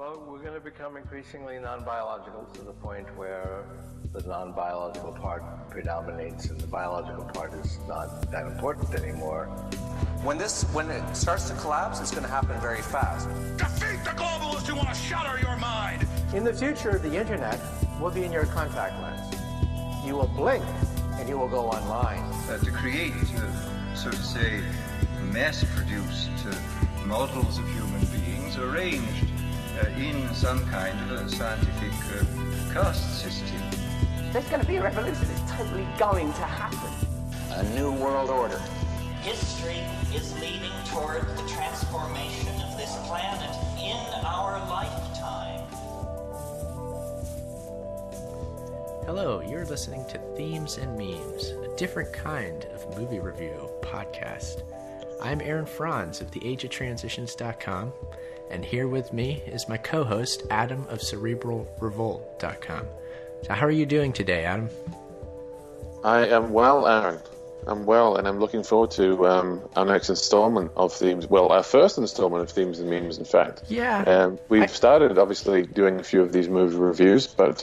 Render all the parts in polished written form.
Well, we're going to become increasingly non-biological to the point where the non-biological part predominates and the biological part is not that important anymore. When it starts to collapse, it's going to happen very fast. Defeat the globalists who want to shatter your mind! In the future, the internet will be in your contact lens. You will blink and you will go online. To create, so to say, mass-produced models of human beings arranged in some kind of a scientific caste system. There's going to be a revolution. It's totally going to happen. A new world order. History is leading toward the transformation of this planet in our lifetime. Hello, you're listening to Themes and Memes, a different kind of movie review podcast. I'm Aaron Franz of theageoftransitions.com, and here with me is my co-host, Adam of cerebralrevolt.com. So how are you doing today, Adam? I am well, Aaron. I'm well, and I'm looking forward to our next installment of Themes. Well, our first installment of Themes and Memes, in fact. Yeah. We've started, obviously, doing a few of these movie reviews, but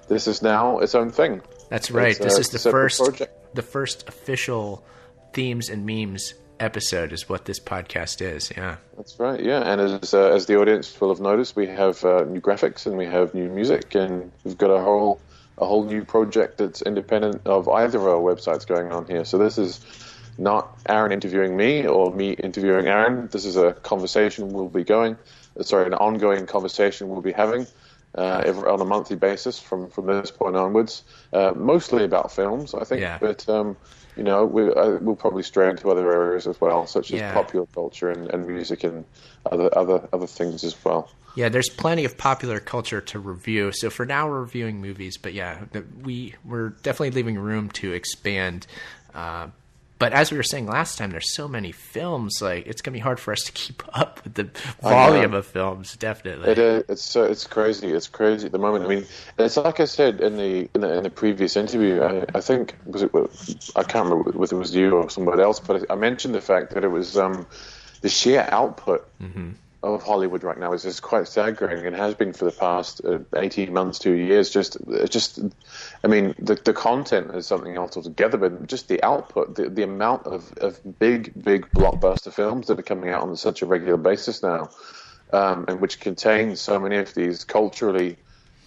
this is now its own thing. That's right. This is the first official Themes and Memes episode is what this podcast is. Yeah, that's right. Yeah, and as the audience will have noticed, we have new graphics and we have new music, and we've got a whole new project that's independent of either of our websites going on here. So this is not Aaron interviewing me or me interviewing Aaron. This is a conversation an ongoing conversation we'll be having on a monthly basis from this point onwards. Mostly about films, I think, yeah. But we'll probably stray into other areas as well, such as popular culture and music and other things as well. Yeah, there's plenty of popular culture to review. So for now, we're reviewing movies, but yeah, we're definitely leaving room to expand. But as we were saying last time, there's so many films, like it's gonna be hard for us to keep up with the volume of films. Definitely, it's crazy. It's crazy at the moment. I mean, it's like I said in the previous interview. I think I can't remember whether it was you or somebody else, but I mentioned the fact that it was the sheer output of Hollywood right now is just quite staggering, and has been for the past 18 months, 2 years. I mean, the content is something else altogether, but just the output, the amount of big blockbuster films that are coming out on such a regular basis now, and which contain so many of these culturally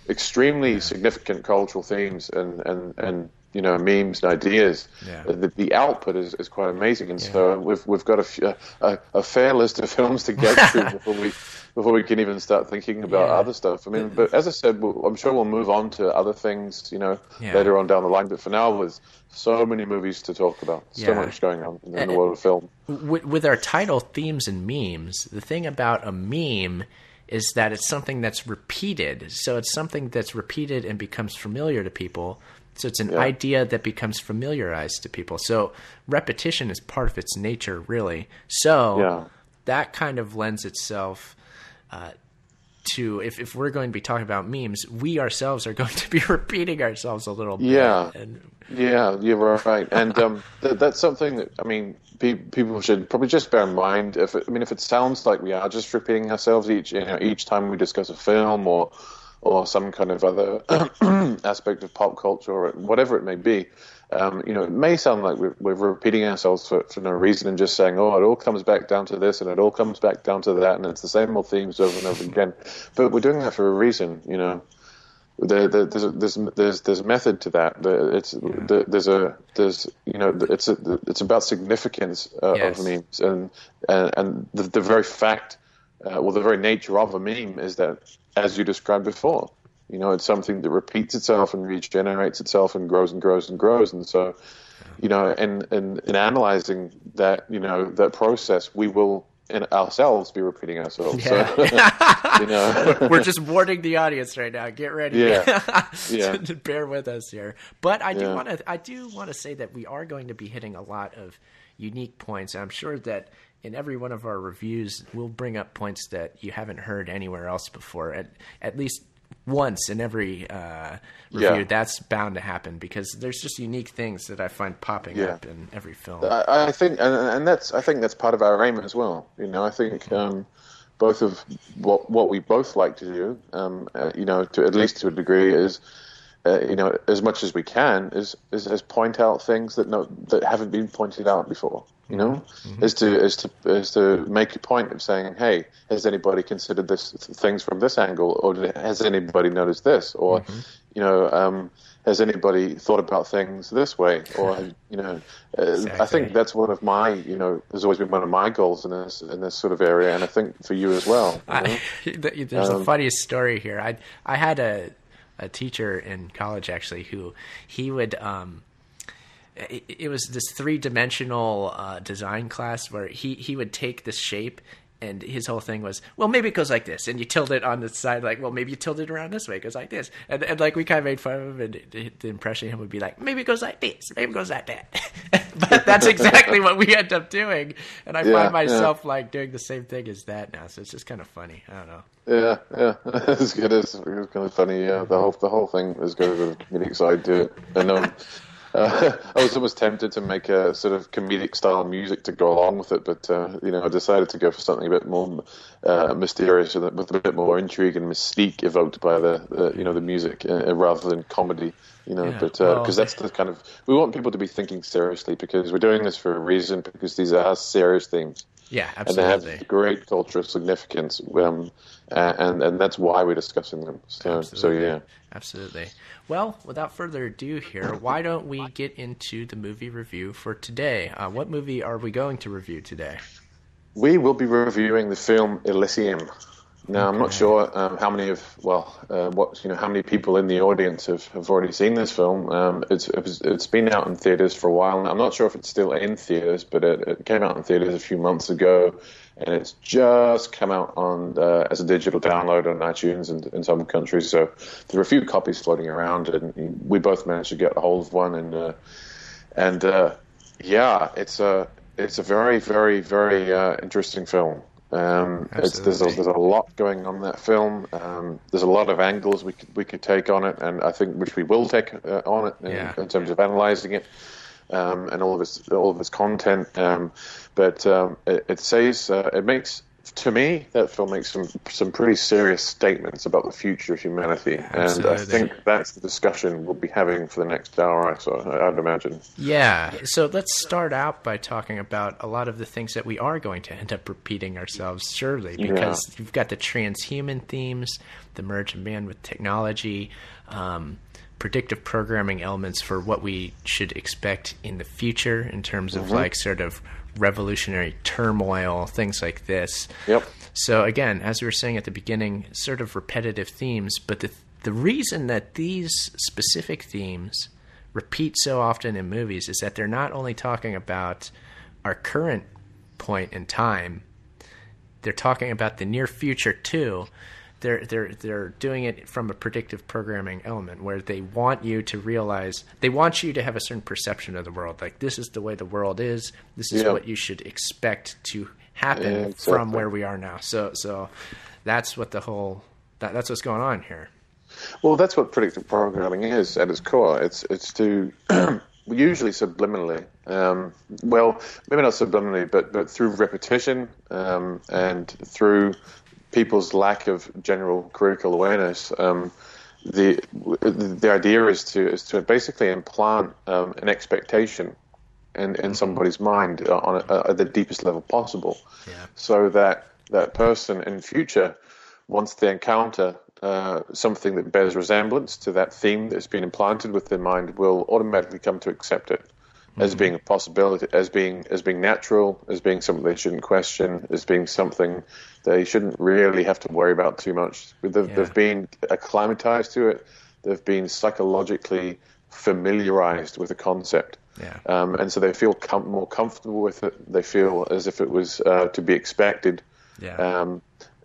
extremely significant cultural themes and memes and ideas. Yeah. The output is quite amazing, and so we've got a fair list of films to get through before we can even start thinking about other stuff. I mean, but as I said, I'm sure we'll move on to other things, later on down the line. But for now, there's so many movies to talk about, so much going on in the world of film. With our title, Themes and Memes, the thing about a meme is that it's something that's repeated. So it's something that's repeated and becomes familiar to people. So it's an idea that becomes familiarized to people. So repetition is part of its nature, really. So that kind of lends itself to, if we're going to be talking about memes, we ourselves are going to be repeating ourselves a little bit. Yeah, you're right. And that's something that, I mean, people should probably just bear in mind. If it sounds like we are just repeating ourselves each time we discuss a film or some kind of other aspect of pop culture or whatever it may be, it may sound like we're repeating ourselves for no reason and just saying, oh, it all comes back down to this and it all comes back down to that and it's the same old themes over and over again. But we're doing that for a reason, There's method to that. It's about significance of memes and the very fact, the very nature of a meme is that, as you described before, it's something that repeats itself and regenerates itself and grows and grows and grows. And so, in analyzing that, that process, we will in ourselves be repeating ourselves. Yeah. So, we're just warning the audience right now. Get ready. Yeah. Bear with us here. But I do want to say that we are going to be hitting a lot of unique points. I'm sure that in every one of our reviews, we'll bring up points that you haven't heard anywhere else before, at least once in every review. That's bound to happen because there's just unique things that I find popping up in every film. I think, and that's part of our aim as well. I think both of what we both like to do, to at least to a degree, is as much as we can, is point out things that haven't been pointed out before. Is to make a point of saying, hey, has anybody considered things from this angle, or has anybody noticed this, or has anybody thought about things this way, or exactly. I think that's one of my has always been one of my goals in this sort of area, and I think for you as well. There's the funniest story here. I had a teacher in college actually who he would it was this 3-dimensional design class where he would take this shape, and his whole thing was, well, maybe it goes like this, and you tilt it on the side, like, well, maybe you tilt it around this way, it goes like this, and like we kind of made fun of him, and the impression of him would be like, maybe it goes like this, maybe it goes like that. But that's exactly what we end up doing, and I find myself like doing the same thing as that now, so it's just kind of funny. I don't know. Yeah, it's good. It's kind of funny. Yeah, the whole thing has got a bit of comedic side to it, and I was almost tempted to make a sort of comedic style music to go along with it, but I decided to go for something a bit more mysterious, with a bit more intrigue and mystique evoked by the music rather than comedy. Because that's the kind of, we want people to be thinking seriously, because we're doing this for a reason, because these are serious themes. Yeah, absolutely. And they have great cultural significance, and that's why we're discussing them. So yeah. Absolutely. Well, without further ado here, why don't we get into the movie review for today? What movie are we going to review today? We will be reviewing the film Elysium. Now, I'm not sure how many people in the audience have already seen this film. It's been out in theaters for a while now. I'm not sure if it's still in theaters, but it came out in theaters a few months ago, and it's just come out on as a digital download on iTunes and in some countries. So there are a few copies floating around, and we both managed to get a hold of one. And it's a very, very, very interesting film. There's a lot going on in that film. There's a lot of angles we could take on it, and I think which we will take on it in terms of analyzing it, and all of its content. But it makes, to me, that film makes some pretty serious statements about the future of humanity. Absolutely. And I think that's the discussion we'll be having for the next hour or so, I'd imagine. Yeah, so let's start out by talking about a lot of the things that we are going to end up repeating ourselves, surely, because you've got the transhuman themes, the merge of man with technology, predictive programming elements for what we should expect in the future in terms of like sort of revolutionary turmoil, things like this. Yep. So again, as we were saying at the beginning, sort of repetitive themes, but the reason that these specific themes repeat so often in movies is that they're not only talking about our current point in time, they're talking about the near future too. They're doing it from a predictive programming element where they want you to realize, they want you to have a certain perception of the world. Like, this is the way the world is. This is what you should expect to happen from where we are now. So that's what that's what's going on here. Well, that's what predictive programming is at its core. It's to usually subliminally, well, maybe not subliminally, but through repetition and through people's lack of general critical awareness. The idea is to basically implant an expectation in somebody's mind at the deepest level possible, so that that person in future, once they encounter something that bears resemblance to that theme that's been implanted with their mind, will automatically come to accept it as being a possibility, as being natural, as being something they shouldn't question, as being something they shouldn't really have to worry about too much. They've been acclimatized to it. They've been psychologically familiarized with the concept. And so they feel more comfortable with it. They feel as if it was to be expected.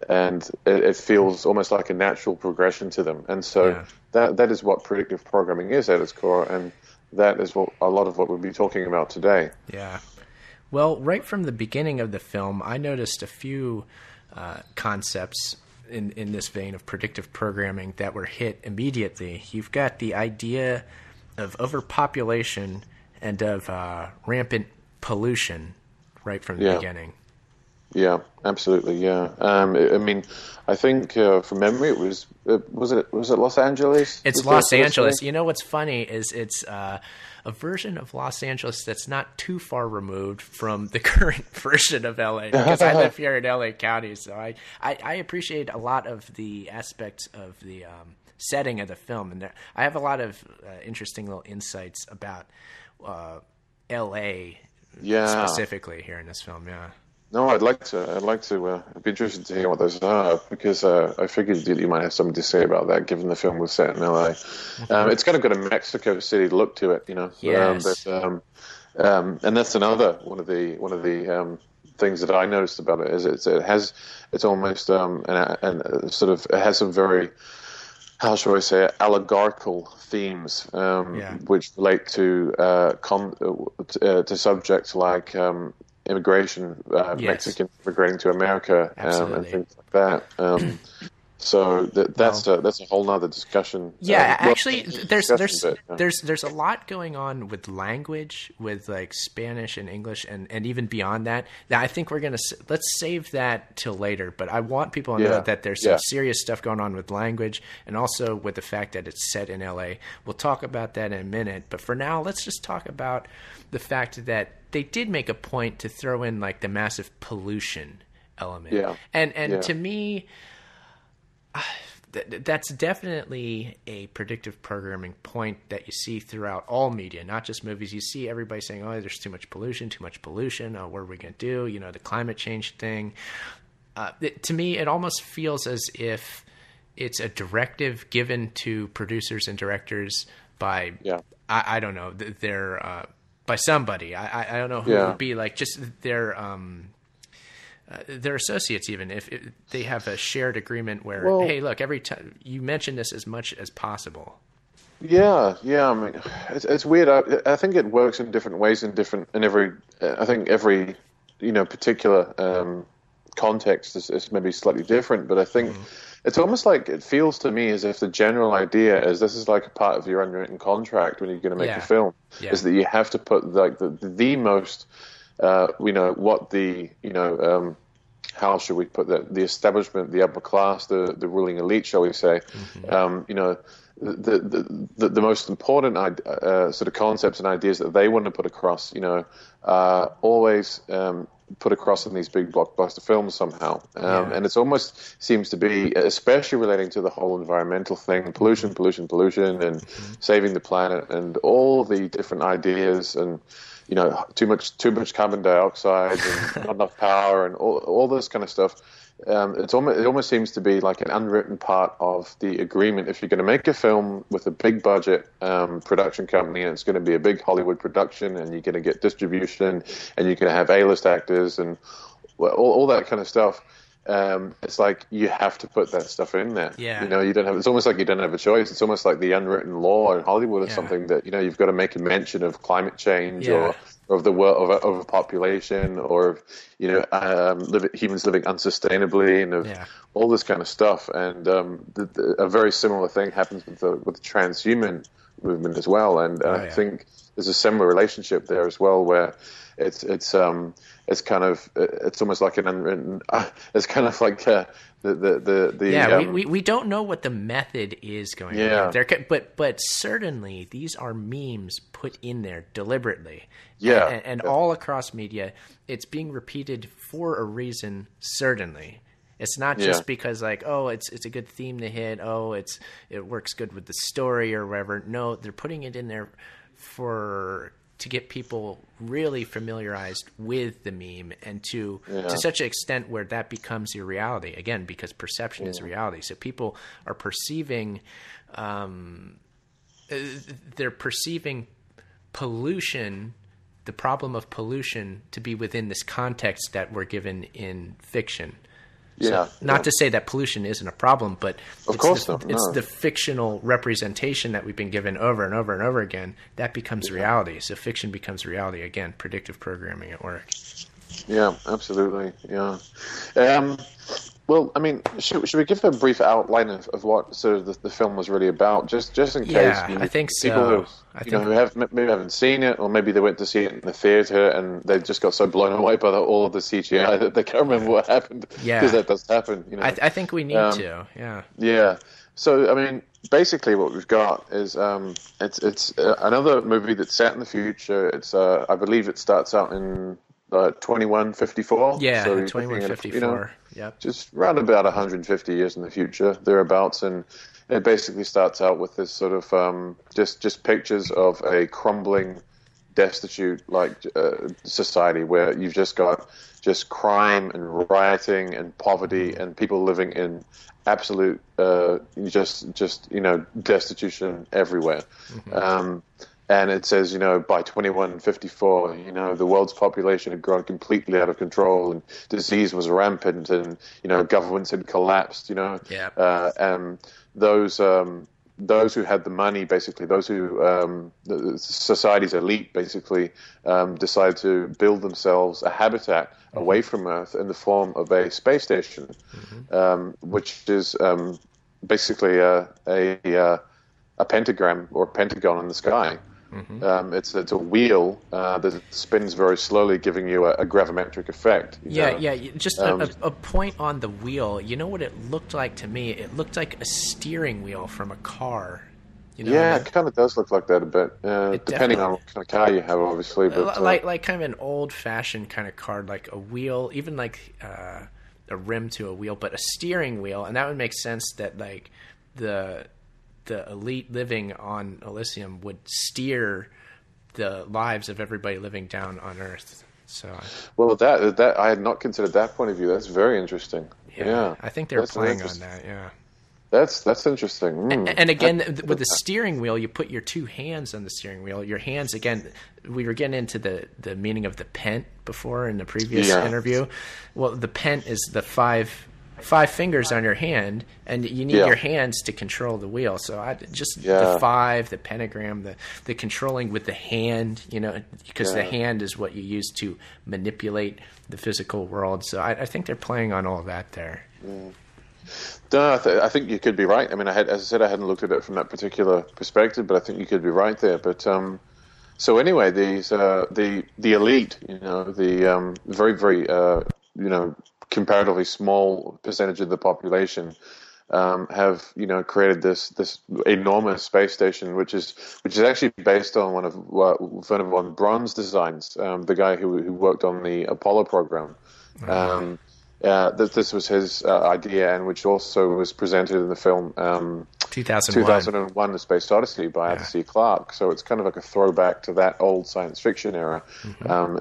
And it feels almost like a natural progression to them. And so that is what predictive programming is at its core, and that is what a lot of what we'll be talking about today. Yeah. Well, right from the beginning of the film, I noticed a few concepts in this vein of predictive programming that were hit immediately. You've got the idea of overpopulation and of rampant pollution right from the beginning. Yeah, absolutely. Yeah. I mean, I think from memory, was it Los Angeles? It's Los Angeles. You know what's funny is it's a version of Los Angeles that's not too far removed from the current version of LA, because I live here in LA County, so I appreciate a lot of the aspects of the setting of the film, and I have a lot of interesting little insights about LA specifically here in this film. Yeah. No, I'd like to. I'd be interested to hear what those are, because I figured that you might have something to say about that, given the film was set in LA. It's kind of got a Mexico City look to it, you know. Yes. And that's another one of the things that I noticed about it is it has almost and sort of it has some very, how shall I say it, allegorical themes, which relate to subjects like immigration, Mexicans immigrating to America, and things like that. So that's a whole nother discussion. Yeah, actually, there's a lot going on with language, with like Spanish and English, and even beyond that. Now, I think let's save that till later. But I want people to know that there's some serious stuff going on with language, and also with the fact that it's set in LA. We'll talk about that in a minute. But for now, let's just talk about the fact that they did make a point to throw in like the massive pollution element. Yeah. And to me, that's definitely a predictive programming point that you see throughout all media, not just movies. You see everybody saying, oh, there's too much pollution. Oh, what are we going to do? You know, the climate change thing. To me, it almost feels as if it's a directive given to producers and directors by, I don't know, by somebody. I don't know who it would be, like just their associates, even if they have a shared agreement where, hey, look, every time you mention this as much as possible. Yeah. I mean, it's weird. I think it works in different ways in every particular context is maybe slightly different, but I think it's almost like it feels to me as if the general idea is this is like a part of your unwritten contract when you're going to make a film, is that you have to put like the most how should we put that? The establishment, the upper class, the ruling elite, shall we say? The most important sort of concepts and ideas that they want to put across, always put across in these big blockbuster films somehow. And it almost seems to be, especially relating to the whole environmental thing, pollution, and saving the planet, and all the different ideas, and too much carbon dioxide and not enough power, and all this kind of stuff. It almost seems to be like an unwritten part of the agreement. If you're going to make a film with a big budget production company, and it's going to be a big Hollywood production, and you're going to get distribution, and you're going to have A-list actors and all that kind of stuff, it's like you have to put that stuff in there. You don't have. It's almost like you don't have a choice. It's almost like the unwritten law in Hollywood or something that you've got to make a mention of climate change or of the world of overpopulation, or humans living unsustainably, and of all this kind of stuff. And a very similar thing happens with the transhuman movement as well. And I think there's a similar relationship there as well, where it's kind of, it's almost like an unwritten, it's kind of like we don't know what the method is going on there, but certainly these are memes put in there deliberately, and all across media, it's being repeated for a reason. Certainly, it's not just because like, oh, it's a good theme to hit, oh, it works good with the story or whatever. No, they're putting it in there to get people really familiarized with the meme, and to such an extent where that becomes your reality, again, because perception is reality. So people are perceiving, they're perceiving pollution, the problem of pollution, to be within this context that we're given in fiction. So, not to say that pollution isn't a problem, but it's the fictional representation that we've been given over and over and over again that becomes reality. So fiction becomes reality again. Predictive programming at work. Yeah, absolutely. Yeah. Well, I mean, should we give a brief outline of what sort of the film was really about, just in case? Yeah, I think so. People who maybe haven't seen it, or maybe they went to see it in the theater and they just got so blown away by all of the CGI that they can't remember what happened. Yeah, because that does happen. You know, I think we need to. Yeah. Yeah. So, I mean, basically, what we've got is it's another movie that's set in the future. It's I believe it starts out in 2154. Yeah, so 2154. Yep. Just around about 150 years in the future, thereabouts, and it basically starts out with this sort of just pictures of a crumbling, destitute society where you've just got just crime and rioting and poverty and people living in absolute destitution everywhere. Mm-hmm. And it says, by 2154, the world's population had grown completely out of control, and disease was rampant, and governments had collapsed. And those who had the money, basically, those who the society's elite, basically, decided to build themselves a habitat away from Earth in the form of a space station, which is basically a pentagram or a pentagon in the sky. Mm-hmm. It's a wheel that spins very slowly, giving you a gravimetric effect. Just a point on the wheel. You know what it looked like to me? It looked like a steering wheel from a car. It kind of does look like that a bit, depending on what kind of car you have, obviously. But like kind of an old-fashioned kind of car, like a wheel, even like a rim to a wheel, but a steering wheel, and that would make sense that like the elite living on Elysium would steer the lives of everybody living down on Earth. So, well, that I had not considered that point of view. That's very interesting. Yeah. I think they're playing on that. Yeah, that's interesting. And again, with the steering wheel, you put your two hands on the steering wheel. Your hands, again, we were getting into the meaning of the pent before in the previous interview. Well, the pent is the five fingers on your hand, and you need your hands to control the wheel. So the five, the pentagram, the controlling with the hand, because the hand is what you use to manipulate the physical world. So I think they're playing on all of that there. No, I think you could be right. I mean, as I said, I hadn't looked at it from that particular perspective, but I think you could be right there. But so anyway, these the elite, the very very comparatively small percentage of the population have created this enormous space station, which is actually based on one of Wernher von Braun's designs, the guy who worked on the Apollo program. This was his idea, and which also was presented in the film 2001, The Space Odyssey by Arthur C. Clarke. So it's kind of like a throwback to that old science fiction era,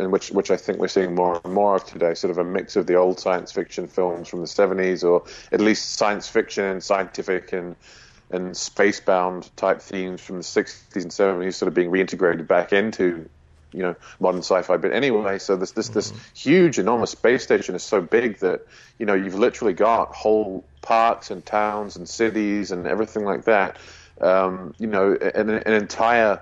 in which I think we're seeing more and more of today, sort of a mix of the old science fiction films from the 70s, or at least science fiction and scientific and space-bound type themes from the 60s and 70s sort of being reintegrated back into modern sci-fi. But anyway, so this huge, enormous space station is so big that you've literally got whole parks and towns and cities and everything like that. An entire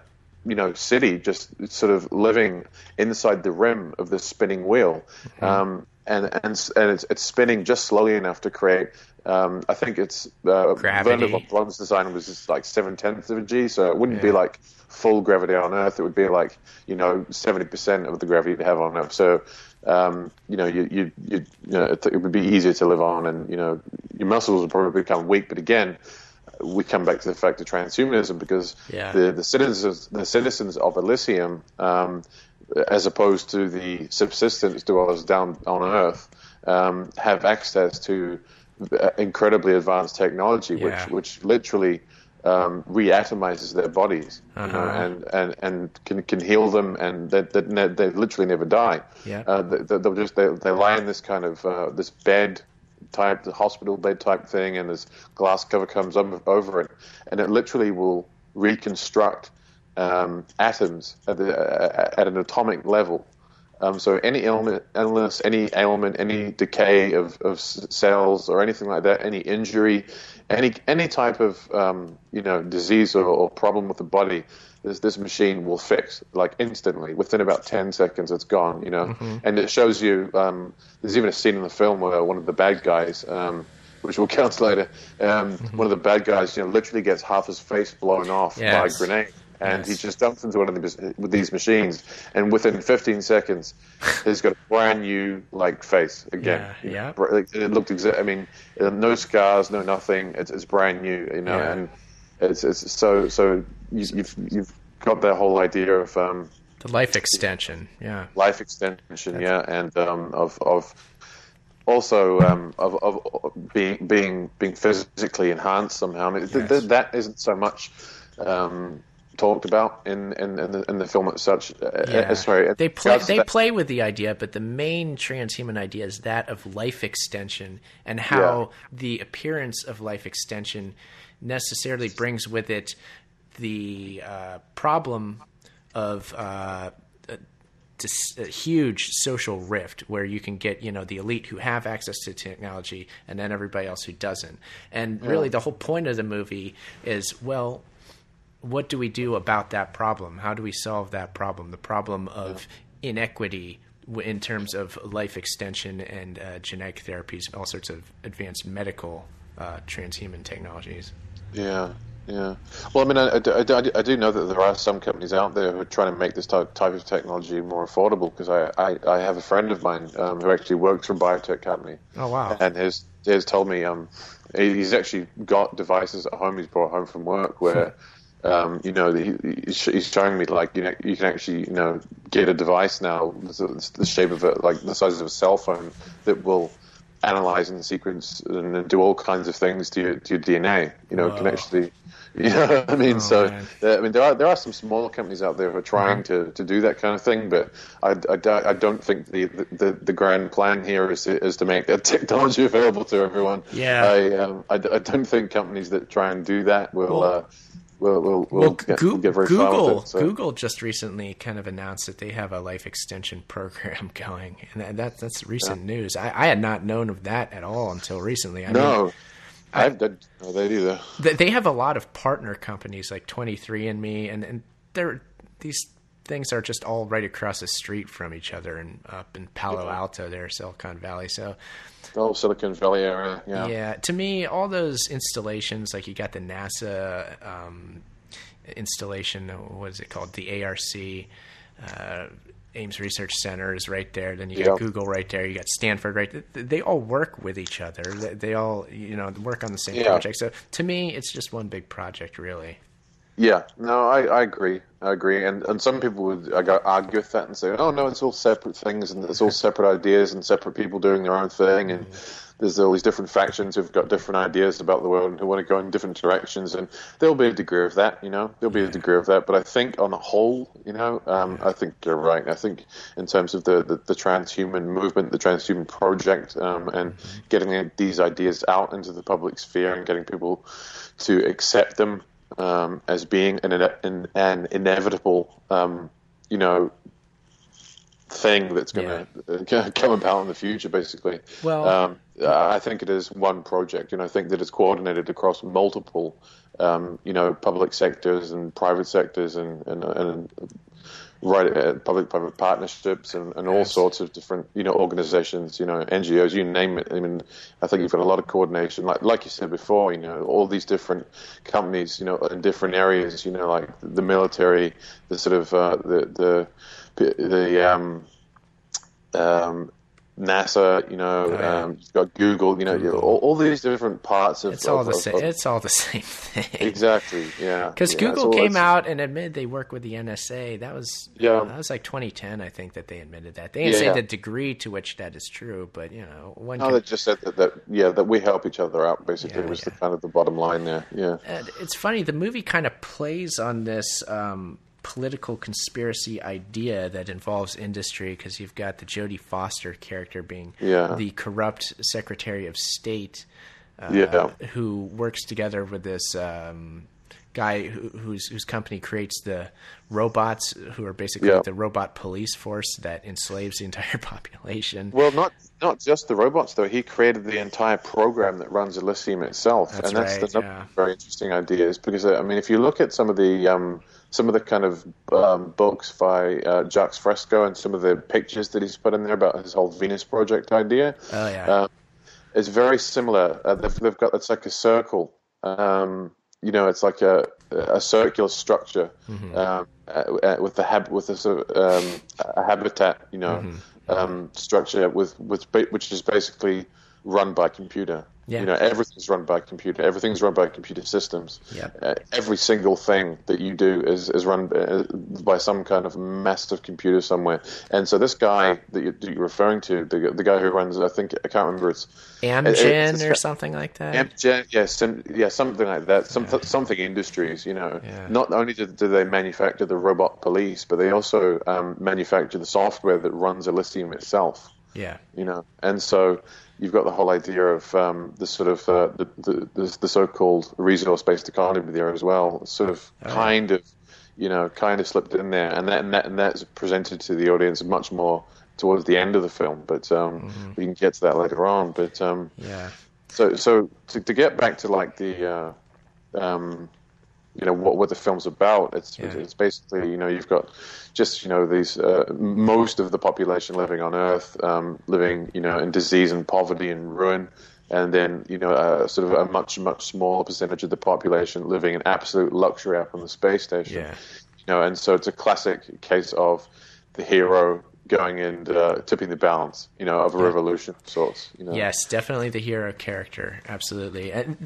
city just sort of living inside the rim of this spinning wheel, and it's spinning just slowly enough to create. I think it's Wernher von Braun's design was just like 7/10 of a G, so it wouldn't be like full gravity on Earth. It would be like 70% of the gravity you have on Earth. So it would be easier to live on, and your muscles would probably become weak. But again, we come back to the fact of transhumanism, because the citizens of Elysium, as opposed to the subsistence dwellers down on Earth, have access to incredibly advanced technology, which literally reatomizes their bodies, and can heal them, and they literally never die. They lie in this kind of this bed type, the hospital bed type thing, and this glass cover comes over it, and it literally will reconstruct atoms at an atomic level So any illness, any ailment, any decay of cells or anything like that, any injury, any type of disease or problem with the body, this machine will fix like instantly. Within about 10 seconds, it's gone. And it shows you. There's even a scene in the film where one of the bad guys, which we'll count later, one of the bad guys, literally gets half his face blown off by a grenade. And he just dumps into one of these machines, and within 15 seconds, he's got a brand new face again. Yeah. It looked no scars, no nothing. It's brand new, and it's so you've got that whole idea of the life extension, life extension, and of also of being physically enhanced somehow. That isn't so much. Talked about in the film as such. Sorry, they play with the idea, but the main transhuman idea is that of life extension, and how the appearance of life extension necessarily brings with it the problem of a huge social rift, where you can get the elite who have access to technology, and then everybody else who doesn't. And really, the whole point of the movie is, well, what do we do about that problem? How do we solve that problem? The problem of inequity in terms of life extension and genetic therapies, all sorts of advanced medical transhuman technologies. Yeah. Well, I do know that there are some companies out there who are trying to make this type of technology more affordable, because I have a friend of mine who actually works for a biotech company. Oh, wow. And has told me he's actually got devices at home he's brought home from work where he's showing me you can actually get a device now the shape of it, like the size of a cell phone, that will analyze and sequence and do all kinds of things to your DNA. It can actually, there are some smaller companies out there who are trying to do that kind of thing, but I don't think the grand plan here is to make that technology available to everyone. I don't think companies that try and do that will. We'll get very far with it, so. Google just recently kind of announced that they have a life extension program going, and that's recent news. I had not known of that at all until recently. I didn't know that either. They have a lot of partner companies like 23andMe, and these things are just all right across the street from each other, and up in Palo Alto, there, Silicon Valley. So. Oh, Silicon Valley area, Yeah, to me, all those installations, like you got the NASA installation, what is it called? The ARC, Ames Research Center is right there. Then you got Google right there. You got Stanford right there. They all work with each other. They all, work on the same project. So to me, it's just one big project, really. Yeah, no, I agree. And some people would argue with that and say, oh, no, it's all separate things, and it's all separate ideas and separate people doing their own thing, and there's all these different factions who've got different ideas about the world and who want to go in different directions, and there'll be a degree of that, there'll be a degree of that, but I think on the whole, I think you're right. I think in terms of the transhuman movement, the transhuman project, and getting these ideas out into the public sphere and getting people to accept them, as being an inevitable, thing that's going to come about in the future, basically. Well, I think it is one project, and I think that it's coordinated across multiple, public sectors and private sectors and public-private partnerships and all sorts of different, organizations, NGOs, you name it. I mean, I think you've got a lot of coordination, like you said before, all these different companies, in different areas, like the military, the sort of NASA, you've got Google, all these different parts of it's all the same. It's all the same thing. Exactly. Yeah. Because Google came out and admitted they work with the NSA. That was like 2010, I think, that they admitted that. They didn't say the degree to which that is true, but they just said that we help each other out. Basically, was the kind of the bottom line there. Yeah. And it's funny. The movie kind of plays on this. Political conspiracy idea that involves industry, because you've got the Jodie Foster character being the corrupt Secretary of State who works together with this guy whose company creates the robots, who are basically like the robot police force that enslaves the entire population. Well, not just the robots though. He created the entire program that runs Elysium itself, That's another very interesting idea. Is because I mean, if you look at some of the kind of books by Jacques Fresco and some of the pictures that he's put in there about his whole Venus Project idea, it's very similar. They've got, it's like a circle. It's like a circular structure with a sort of a habitat, structure which is basically run by computer. Yeah. Everything's run by computer. Everything's run by computer systems. Yeah. Every single thing that you do is run by some kind of massive computer somewhere. And so this guy that you're referring to, the guy who runs, I can't remember, it's Amgen or something like that. Amgen, something like that. Something industries. Not only do they manufacture the robot police, but they also manufacture the software that runs Elysium itself. Yeah. And so you've got the whole idea of the sort of the so-called resource-based economy there as well. Sort of kind of slipped in there, and that's presented to the audience much more towards the end of the film. But we can get to that later on. But so to get back to like the what the film's about, it's basically you've got just these most of the population living on Earth, living in disease and poverty and ruin, and then sort of a much smaller percentage of the population living in absolute luxury up on the space station. And so it's a classic case of the hero going and tipping the balance, of a revolution of sorts. Yes, definitely the hero character, absolutely, and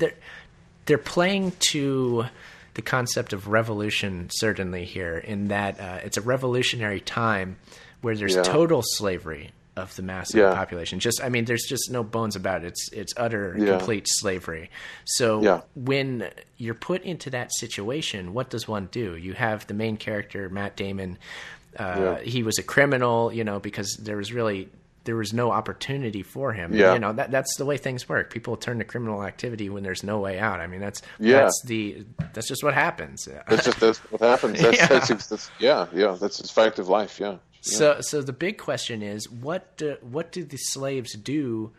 they're playing to the concept of revolution, certainly here, in that it's a revolutionary time where there's total slavery of the massive population. There's just no bones about it. It's utter, complete slavery. So when you're put into that situation, what does one do? You have the main character, Matt Damon. He was a criminal, because there was no opportunity for him. Yeah. That's the way things work. People turn to criminal activity when there's no way out. I mean, that's just what happens. That's what happens. That's just fact of life. Yeah. So the big question is, what do the slaves do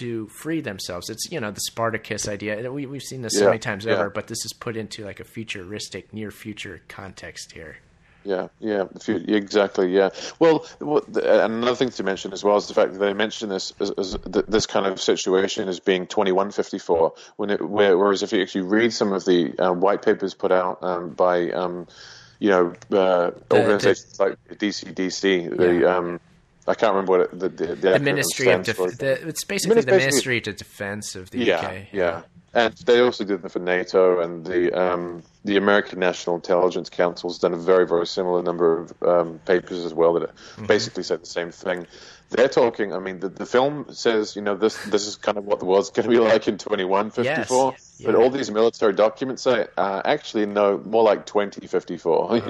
to free themselves? It's the Spartacus idea. We've seen this so many times over, but this is put into like a futuristic, near future context here. Exactly. Yeah. Well, another thing to mention as well is the fact that they mention this as this kind of situation as being 2154. Whereas if you actually read some of the white papers put out by organizations like DCDC, I can't remember what the Ministry of Defense. It's basically the Ministry of Defense of the UK. Yeah. And they also did them for NATO, and the American National Intelligence Council has done a very, very similar number of papers as well that basically said the same thing. They're talking. I mean, the film says this is kind of what the world's going to be like in 2154, but all these military documents say actually no, more like 2054.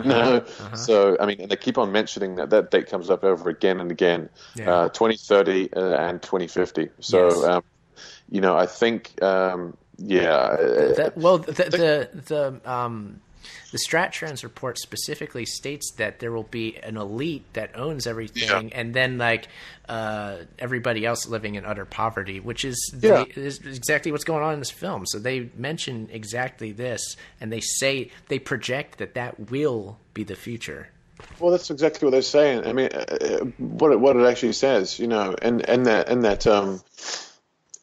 So I mean, and they keep on mentioning that date comes up over again and again, 2030 and 2050. So I think. The Strat Trends report specifically states that there will be an elite that owns everything, and then everybody else living in utter poverty, which is exactly what's going on in this film. So they mention exactly this, and they project that will be the future. Well, that's exactly what they're saying. I mean, what it actually says,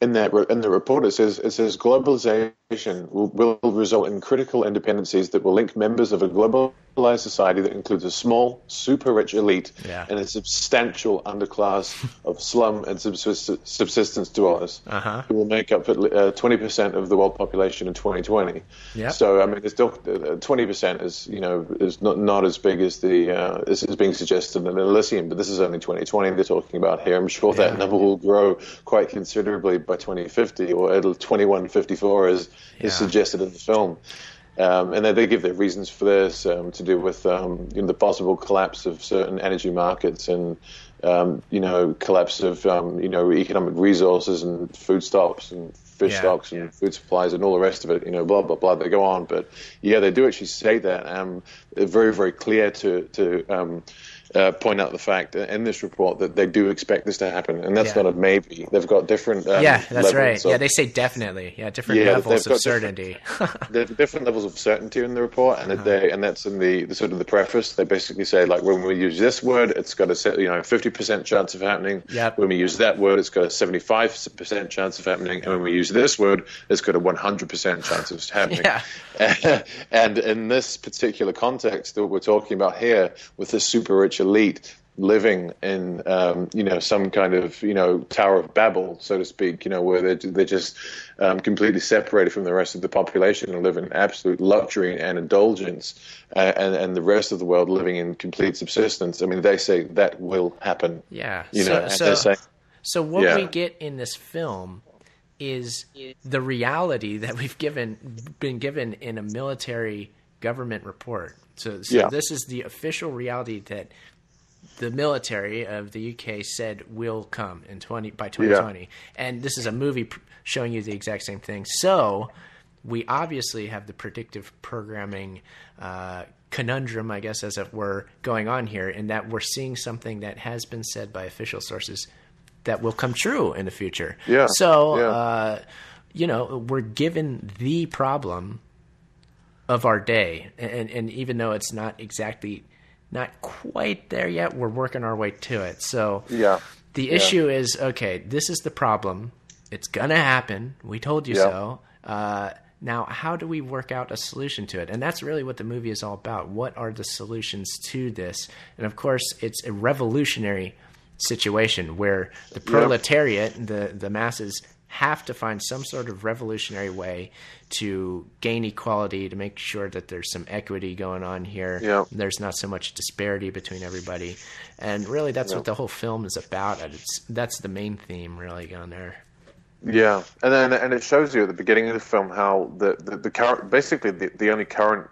in the report, it says globalization will result in critical independencies that will link members of a globalized society that includes a small, super rich elite and a substantial underclass of slum and subsistence dwellers who will make up 20% of the world population in 2020. So I mean, there's still 20% is not as big as this is being suggested in Elysium, but this is only 2020 they're talking about here. I'm sure that number will grow quite considerably by 2050, or 2154 is suggested in the film. And they give their reasons for this to do with the possible collapse of certain energy markets and collapse of economic resources and foodstuffs and fish stocks and food supplies and all the rest of it, blah, blah, blah. They go on. But, yeah, they do actually say that. They're very, very clear to point out the fact in this report that they do expect this to happen. And that's not a maybe. They've got different that's right. They say definitely. Yeah, different levels of certainty. There's different levels of certainty in the report, and that's in the sort of the preface. They basically say, like, when we use this word, it's got a 50% chance of happening. Yep. When we use that word, it's got a 75% chance of happening. And when we use this word, it's got a 100% chance of happening. And in this particular context that we're talking about here, with the super rich elite living in some kind of Tower of Babel, so to speak, where they're just completely separated from the rest of the population and live in absolute luxury and indulgence, and the rest of the world living in complete subsistence. I mean, they say that will happen. Yeah. So what we get in this film is the reality that we've been given in a military government report. So this is the official reality that the military of the UK said will come by 2020. And this is a movie showing you the exact same thing. So we obviously have the predictive programming conundrum, I guess, as it were, going on here, in that we're seeing something that has been said by official sources that will come true in the future. We're given the problem of our day. And even though it's not quite there yet, we're working our way to it. So the issue is, okay, this is the problem. It's going to happen. We told you so. Now, how do we work out a solution to it? And that's really what the movie is all about. What are the solutions to this? And of course, it's a revolutionary situation where the proletariat, the masses, have to find some sort of revolutionary way to gain equality, to make sure that there's some equity going on here. There's not so much disparity between everybody. And really, that's what the whole film is about. That's the main theme really going there. Yeah, and it shows you at the beginning of the film how the current, basically the only current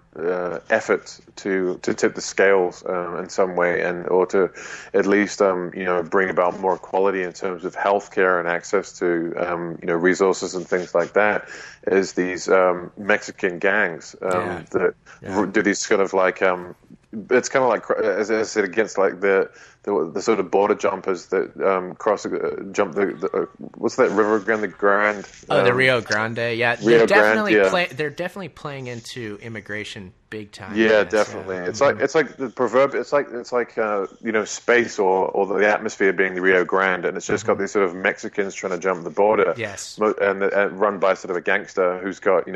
effort to tip the scales in some way, or to at least bring about more equality in terms of healthcare and access to resources and things like that, is these Mexican gangs that do these kind of like it's kind of like, as I said, against like the sort of border jumpers that jump the what's that river Grande? The Rio Grande. Yeah, they're definitely playing into immigration big time. Yeah, definitely. It's like the proverb. It's like space or the atmosphere being the Rio Grande, and it's just got these sort of Mexicans trying to jump the border. Yes, and run by sort of a gangster who's got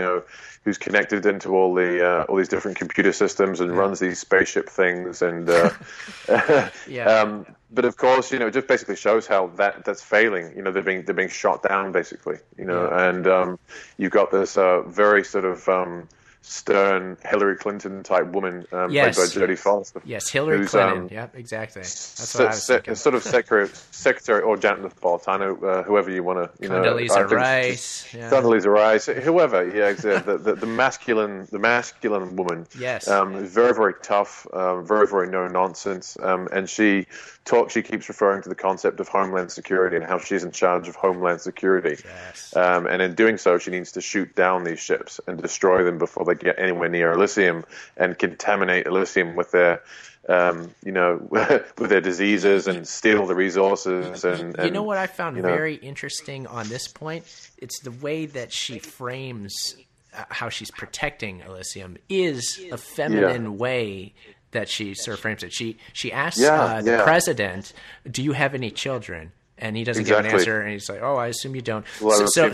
who's connected into all these different computer systems and runs these spaceship things and but of course, it just basically shows how that's failing. They're being shot down basically. And you've got this very sort of stern Hillary Clinton type woman played by Jodie Foster. Yes, Hillary Clinton. Yep, exactly. That's what I was thinking. Sort of secretary or Janet Napolitano, whoever you want to. Condoleezza Rice. Condoleezza Rice, whoever. Yeah, exactly. the masculine woman. Yes. Very, very tough. Very, very no nonsense. And she keeps referring to the concept of homeland security and how she's in charge of homeland security. Yes. And in doing so, she needs to shoot down these ships and destroy them before they get anywhere near Elysium, and contaminate Elysium with their, with their diseases, and steal the resources. And you know what I found very interesting on this point? It's the way that she frames how she's protecting Elysium is a feminine way that she sort of frames it. She asks the president, "Do you have any children?" And he doesn't give an answer, and he's like, "Oh, I assume you don't." Well, so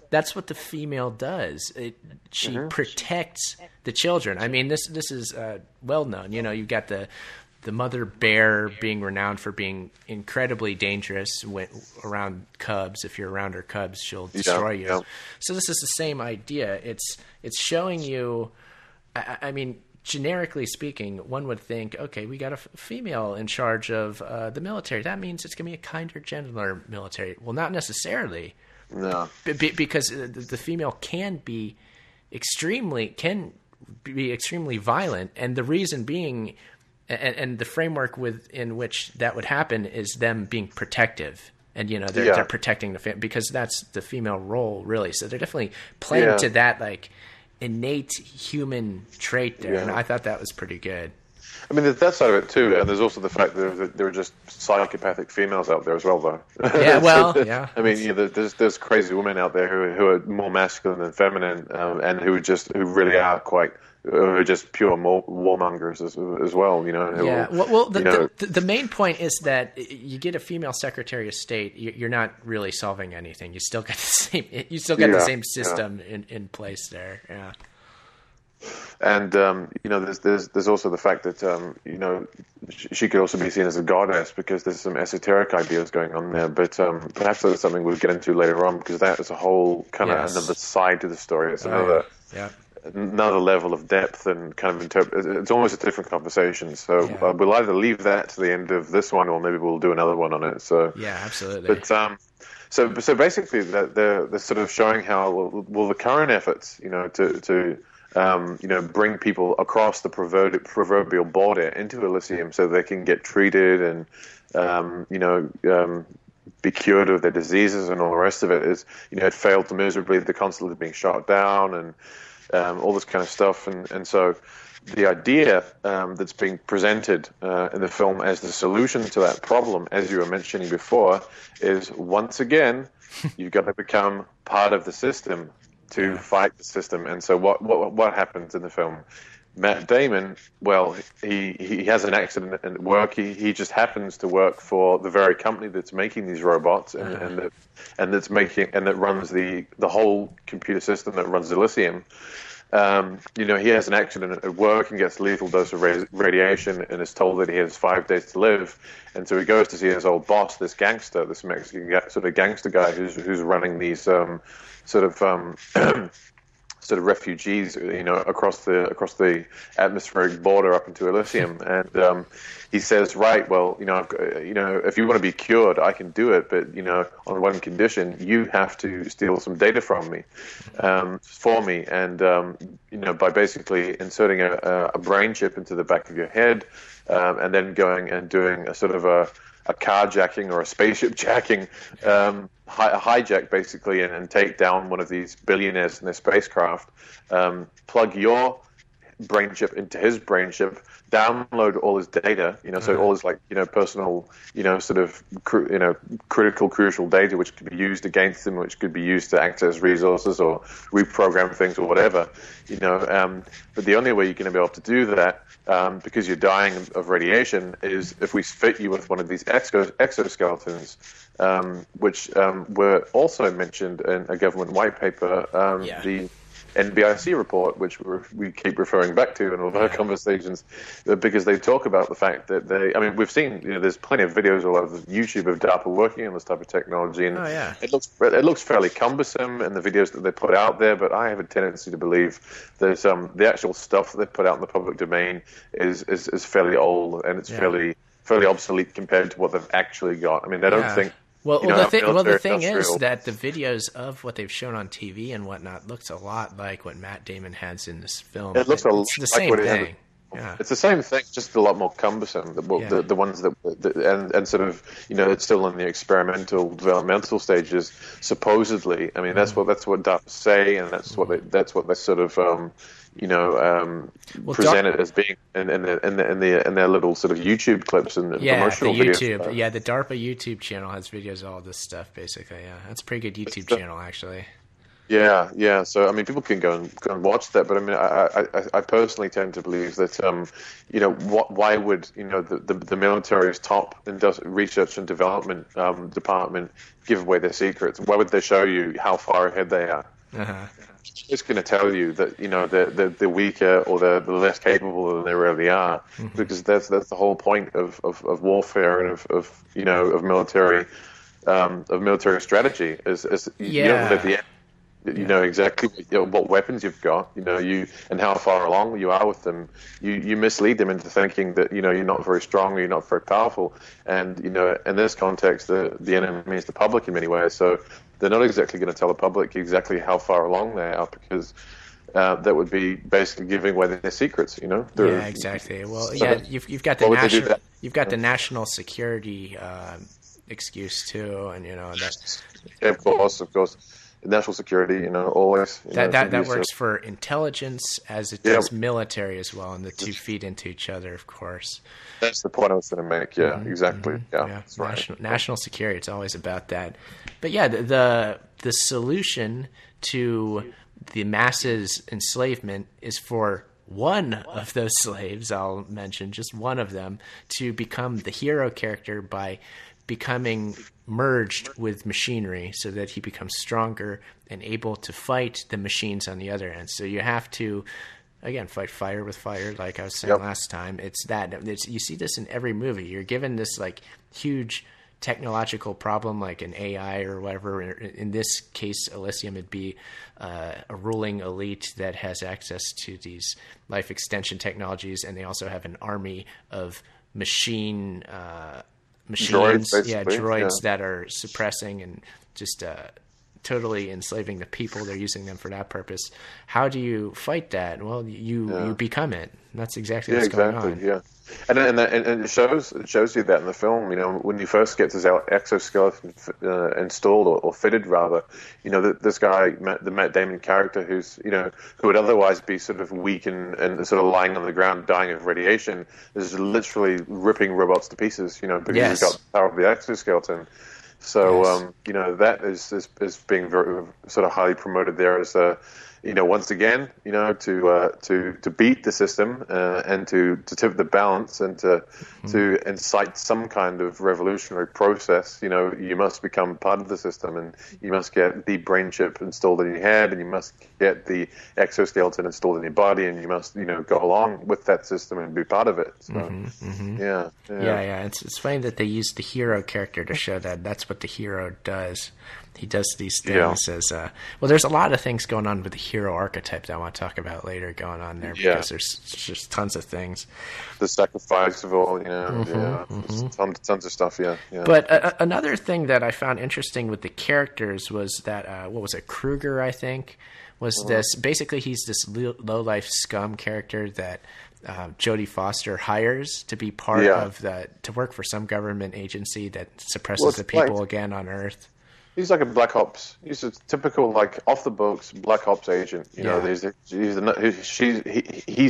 that's what the female does. She protects the children. I mean, this is well known. You've got the mother bear being renowned for being incredibly dangerous around cubs. If you're around her cubs, she'll destroy you. Yeah. So this is the same idea. It's showing you. I mean, generically speaking, one would think, okay, we got a female in charge of the military. That means it's going to be a kinder, gentler military. Well, not necessarily. No. Because the female can be extremely violent, and the reason being, and the framework within which that would happen is them being protective. And, they're protecting the because that's the female role, really. So they're definitely playing to that, like, innate human trait there. And I thought that was pretty good. I mean, that side of it too, and there's also the fact that there are just psychopathic females out there as well, though. Yeah, well, yeah. I mean, there's crazy women out there who are more masculine than feminine, and who really are quite, who are just pure warmongers as well. Yeah. Well, the main point is that you get a female Secretary of State, you're not really solving anything. You still got the same system in place there. Yeah. And there's also the fact that she could also be seen as a goddess, because there's some esoteric ideas going on there. But perhaps that's something we'll get into later on, because that is a whole kind of another side to the story. It's another level of depth and kind of it's almost a different conversation. So we'll either leave that to the end of this one, or maybe we'll do another one on it. So yeah, absolutely. But so basically, they're sort of showing how the current efforts, to bring people across the proverbial border into Elysium so they can get treated and, be cured of their diseases and all the rest of it is, it failed miserably. They're constantly being shot down and all this kind of stuff. And so the idea that's being presented in the film as the solution to that problem, as you were mentioning before, is once again, you've got to become part of the system to fight the system. And so what happens in the film? Matt Damon, well, he has an accident at work. He just happens to work for the very company that's making these robots and that runs the whole computer system that runs Elysium. He has an accident at work and gets a lethal dose of radiation and is told that he has 5 days to live. And so he goes to see his old boss, this gangster, this Mexican sort of gangster guy who's running these sort of refugees, across the atmospheric border up into Elysium. And he says, right, well, if you want to be cured, I can do it, but on one condition: you have to steal some data from me, for me, and by basically inserting a brain chip into the back of your head, and then going and doing a sort of a carjacking or a spaceship jacking, hijack basically, and take down one of these billionaires in their spacecraft, plug your brain chip into his brain chip, download all his data, so all his personal, sort of critical, crucial data, which could be used against him, which could be used to access resources or reprogram things or whatever, but the only way you're going to be able to do that, because you're dying of radiation, is if we fit you with one of these exoskeletons, which were also mentioned in a government white paper, the NBIC report, which we keep referring back to in all of our conversations, because they talk about the fact that we've seen, there's plenty of videos all over YouTube of DARPA working on this type of technology, and it looks fairly cumbersome in the videos that they put out there, but I have a tendency to believe that the actual stuff that they put out in the public domain is fairly old, and it's fairly obsolete compared to what they've actually got. I mean, I don't think. Well, the thing is that the videos of what they've shown on TV and whatnot looks a lot like what Matt Damon has in this film. It looks it's the same thing. Yeah. It's the same thing, just a lot more cumbersome. The ones that and sort of it's still in the experimental, developmental stages. Supposedly, I mean that's what DARPA say, and that's what they sort of present it as being in their little sort of YouTube clips and promotional videos. Yeah, the DARPA YouTube channel has videos of all this stuff, basically. Yeah, that's a pretty good YouTube channel, actually. Yeah. So I mean, people can go and watch that, but I mean, I personally tend to believe that why would the military's top research and development department give away their secrets? Why would they show you how far ahead they are? It's going to tell you that they're weaker or they're less capable than they really are, because that's the whole point of warfare and of military strategy is you don't know at the end. You know exactly what weapons you've got, and how far along you are with them. You mislead them into thinking that you're not very strong or you're not very powerful, and in this context the enemy is the public in many ways. So they're not exactly going to tell the public exactly how far along they are, because that would be basically giving away their secrets. Exactly. Well, you've got the national security excuse too, and that. Yeah, of course. National security, always. That works for intelligence as it does military as well, and the two feed into each other, of course. That's the point I was going to make. Yeah, exactly. Yeah, that's right. National security. It's always about that. But yeah, the solution to the masses' enslavement is for one of those slaves, I'll mention just one of them, to become the hero character by becoming merged with machinery so that he becomes stronger and able to fight the machines on the other end. So you have to, again, fight fire with fire, like I was saying last time. You see this in every movie. You're given this like huge technological problem like an AI or whatever. In this case, Elysium, it'd be a ruling elite that has access to these life extension technologies, and they also have an army of machines, droids that are suppressing and just totally enslaving the people. They're using them for that purpose. How do you fight that? Well, you become it. That's exactly what's going on. Yeah, and it shows you that in the film. When you first get this exoskeleton installed or fitted, rather, this guy, the Matt Damon character, who would otherwise be sort of weak and sort of lying on the ground dying of radiation, is literally ripping robots to pieces. Because he's got the power of the exoskeleton. So that is being very sort of highly promoted there as once again, to beat the system and to tip the balance and to incite some kind of revolutionary process. You must become part of the system, and you must get the brain chip installed in your head, and you must get the exoskeleton installed in your body, and you must go along with that system and be part of it. So, yeah. It's funny that they used the hero character to show that that's what the hero does. He does these things as there's a lot of things going on with the hero archetype that I want to talk about later going on there, because there's just tons of things. The sacrifice of all, tons of stuff, But another thing that I found interesting with the characters was that, what was it, Kruger, I think, was this, basically he's this low-life scum character that Jodie Foster hires to be part of to work for some government agency that suppresses the people again on Earth. He's like a Black Ops. He's a typical, like, off the books Black Ops agent. He's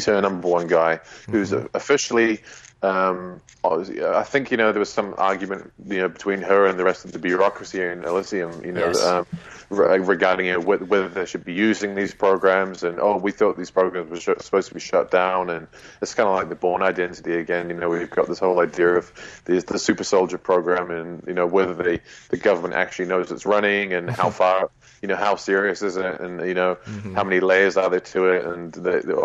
her number one guy who's officially. I think there was some argument between her and the rest of the bureaucracy in Elysium. Regarding whether they should be using these programs, and we thought these programs were supposed to be shut down, and it's kind of like the Bourne Identity again. We've got this whole idea of the super soldier program, and whether the government actually knows it's running, and how far, how serious is it, and how many layers are there to it, and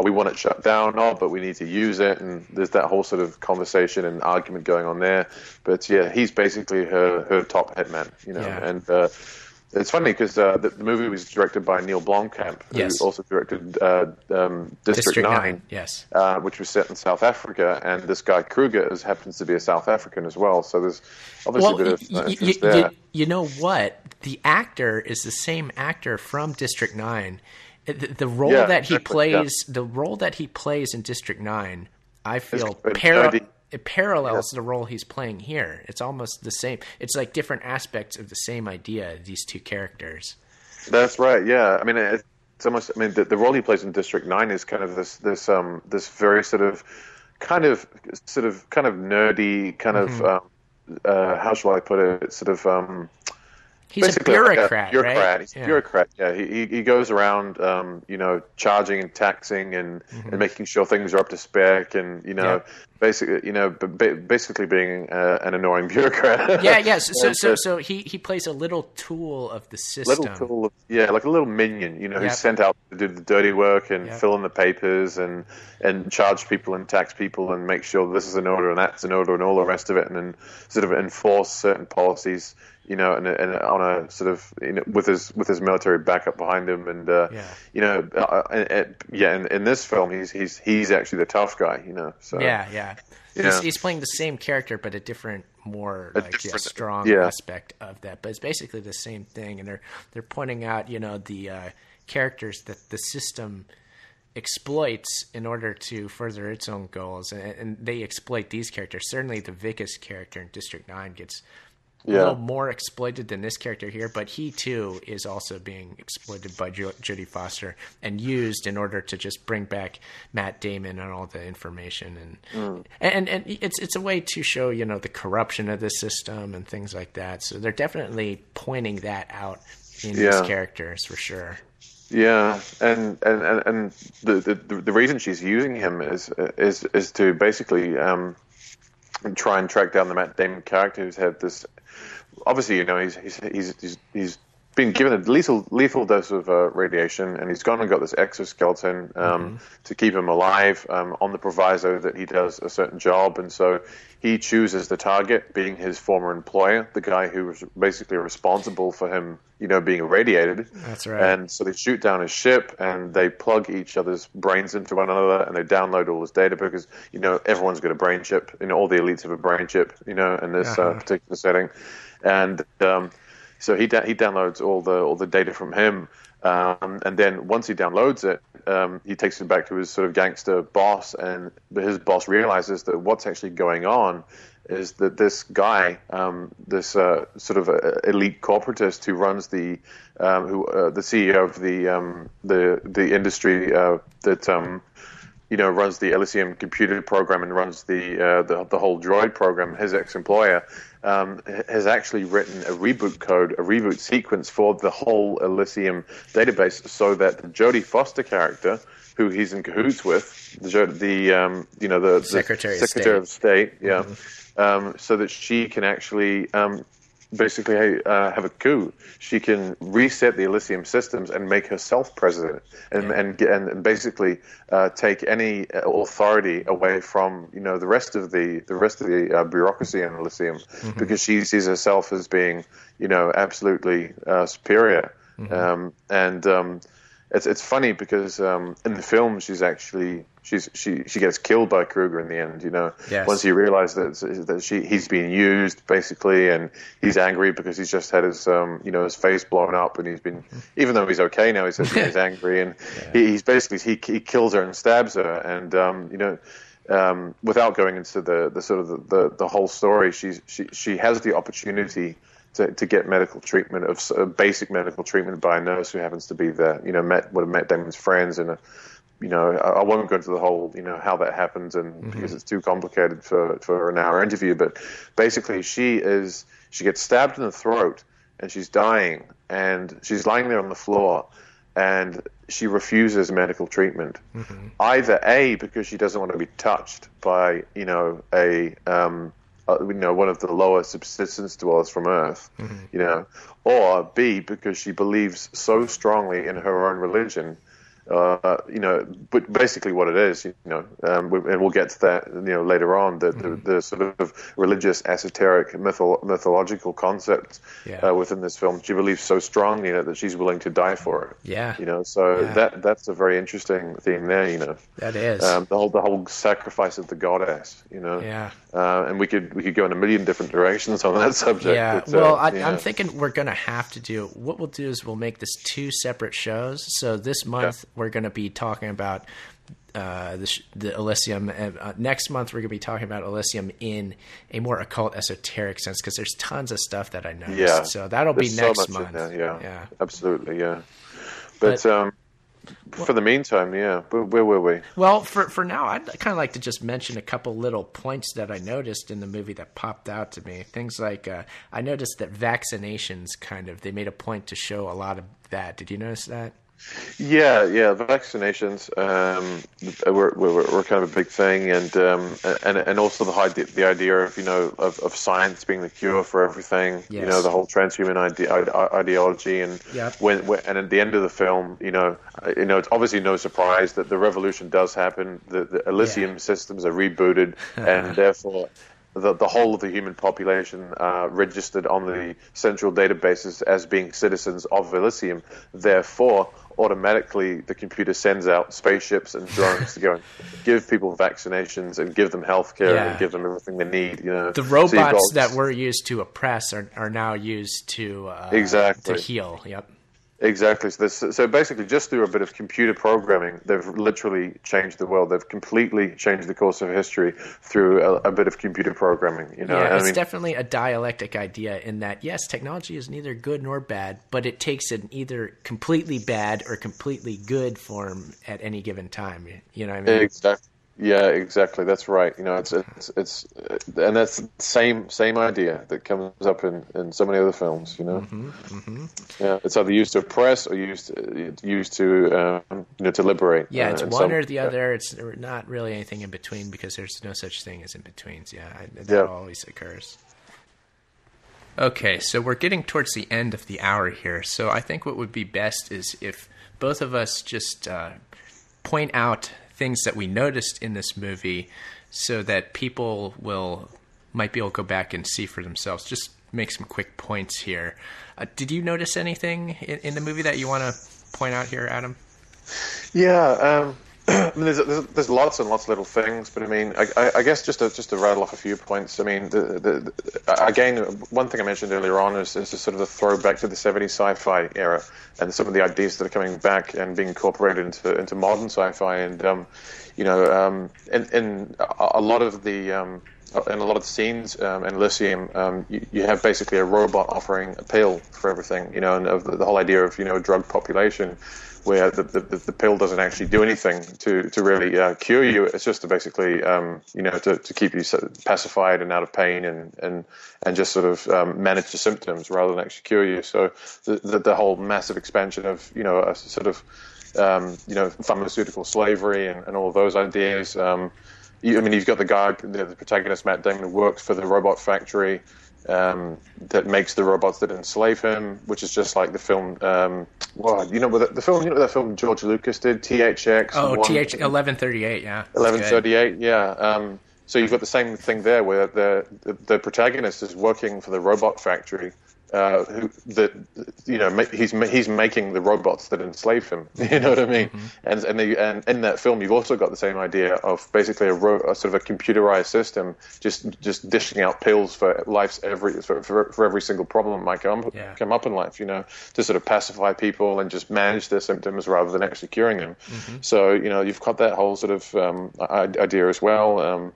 we want it shut down, but we need to use it, and there's that whole sort of conversation and argument going on there. But he's basically her top hitman, and. It's funny because the movie was directed by Neill Blomkamp, who also directed District 9, which was set in South Africa, and this guy Kruger happens to be a South African as well. So there's obviously a bit of interest there. You know what? The actor is the same actor from District 9. The role that he plays, the role that he plays in District 9, I feel it parallels the role he's playing here. It's almost the same. It's like different aspects of the same idea, these two characters. That's right, yeah. I mean, it's almost, the role he plays in District 9 is kind of this very sort of nerdy, kind of, how shall I put it, sort of... He's a bureaucrat, right? He's a bureaucrat, yeah. He goes around, charging and taxing and making sure things are up to spec, and basically being an annoying bureaucrat. So he plays a little tool of the system. Like a little minion, who's sent out to do the dirty work and fill in the papers and charge people and tax people and make sure this is in order and that's in order and all the rest of it, and then sort of enforce certain policies. And on a sort of, with his military backup behind him, and in this film he's actually the tough guy, So he's playing the same character but a different, more strong aspect of that. But it's basically the same thing, and they're pointing out the characters that the system exploits in order to further its own goals, and they exploit these characters. Certainly, the Vicus character in District 9 gets a little more exploited than this character here, but he too is also being exploited by Jodie Foster and used in order to just bring back Matt Damon and all the information, and it's a way to show, you know, the corruption of the system and things like that. So they're definitely pointing that out in these characters for sure. Yeah, and the reason she's using him is to basically try and track down the Matt Damon character who's had this. Obviously, you know, he's been given a lethal dose of radiation, and he's gone and got this exoskeleton to keep him alive on the proviso that he does a certain job, and so he chooses the target, being his former employer, the guy who was basically responsible for him, you know, being irradiated. That's right. And so they shoot down his ship, and they plug each other's brains into one another, and they download all his data because, you know, everyone's got a brain chip. You know, all the elites have a brain chip, you know, in this particular setting. And so he downloads all the data from him, and then once he downloads it, he takes it back to his sort of gangster boss, and his boss realizes that what's actually going on is that this guy, this sort of elite corporatist who runs the CEO of the industry that you know, runs the Elysium computer program and runs the whole droid program, his ex-employer, has actually written a reboot sequence for the whole Elysium database, so that the Jodie Foster character, who he's in cahoots with, the Secretary of State, so that she can actually basically have a coup. She can reset the Elysium systems and make herself president, and basically take any authority away from, you know, the rest of the bureaucracy in Elysium, because she sees herself as being, you know, absolutely superior. It's funny because in the film she gets killed by Kruger in the end, you know. Yes. Once he realizes that he's being used basically, and he's angry because he's just had his you know, his face blown up, and he's been, even though he's okay now, he's angry, and he's basically he kills her and stabs her, and you know, without going into the sort of the whole story, she has the opportunity to get medical treatment, of basic medical treatment, by a nurse who happens to be there, you know, one of Matt Damon's friends, and you know, I won't go into the whole, you know, how that happens, and because it's too complicated for an hour interview. But basically, she gets stabbed in the throat, and she's dying, and she's lying there on the floor, and she refuses medical treatment. Either A, because she doesn't want to be touched by, you know, one of the lower subsistence dwellers from Earth, you know, or B, because she believes so strongly in her own religion. You know, but basically what it is, you know, and we'll get to that, you know, later on, the sort of religious, esoteric, mythological concepts within this film. She believes so strongly in it that she's willing to die for it. Yeah, you know, so that's a very interesting theme there. You know, that is the whole sacrifice of the goddess. You know, and we could go in a million different directions on that subject. Yeah, but, well, I'm thinking we're gonna have to do. What we'll do is we'll make this 2 separate shows. So this month we're going to be talking about the Elysium. Next month we're going to be talking about Elysium in a more occult, esoteric sense, because there's tons of stuff that I noticed. Yeah. So that'll be next month. Yeah, absolutely. Yeah, but for the meantime, where were we? Well, for now, I'd kind of like to just mention a couple little points that I noticed in the movie that popped out to me. Things like I noticed that vaccinations they made a point to show a lot of that. Did you notice that? Yeah, vaccinations were kind of a big thing, and also the idea of, you know, of science being the cure for everything. Yes. You know, the whole transhuman ideology, and and at the end of the film, you know, it's obviously no surprise that the revolution does happen. The Elysium systems are rebooted, and therefore the whole of the human population registered on the central databases as being citizens of Elysium. Therefore, automatically the computer sends out spaceships and drones to go and give people vaccinations and give them healthcare and give them everything they need. You know, the robots that were used to oppress are now used to heal. Yep. Exactly. So basically, just through a bit of computer programming, they've literally changed the world. They've completely changed the course of history through a bit of computer programming. Yeah, it's definitely a dialectic idea in that, yes, technology is neither good nor bad, but it takes an either completely bad or completely good form at any given time. You know what I mean? Exactly. Yeah, exactly. That's right. It's and that's the same idea that comes up in so many other films. Yeah, it's either used to oppress or used to to liberate. Yeah, it's one or the other. It's not really anything in between because there's no such thing as in betweens. That always occurs. Okay, so we're getting towards the end of the hour here. So I think what would be best is if both of us just point out things that we noticed in this movie so that people might be able to go back and see for themselves. Just make some quick points here. Did you notice anything in the movie that you want to point out here, Adam? Yeah, I mean, there's lots and lots of little things, but I mean, I guess just to rattle off a few points. I mean, again, one thing I mentioned earlier on is sort of the throwback to the 70s sci-fi era and some of the ideas that are coming back and being incorporated into modern sci-fi, and in a lot of the in a lot of the scenes in Elysium, you have basically a robot offering a pill for everything, and the whole idea of a drug population, where the pill doesn't actually do anything to really cure you. It's just to basically, to keep you pacified and out of pain and just sort of manage the symptoms rather than actually cure you. So the whole massive expansion of, a sort of, pharmaceutical slavery and all of those ideas. You've got the guy, the protagonist, Matt Damon, who works for the robot factory that makes the robots that enslave him, which is just like the film. The film George Lucas did, THX. Oh, 1138, yeah. 1138, yeah. So you've got the same thing there, where the protagonist is working for the robot factory. He's making the robots that enslave him. You know what I mean? Mm-hmm. And in that film, you've also got the same idea of basically a sort of a computerized system, just dishing out pills for life's for every single problem that might come up in life. To sort of pacify people and just manage their symptoms rather than actually curing them. Mm-hmm. So you've got that whole sort of idea as well.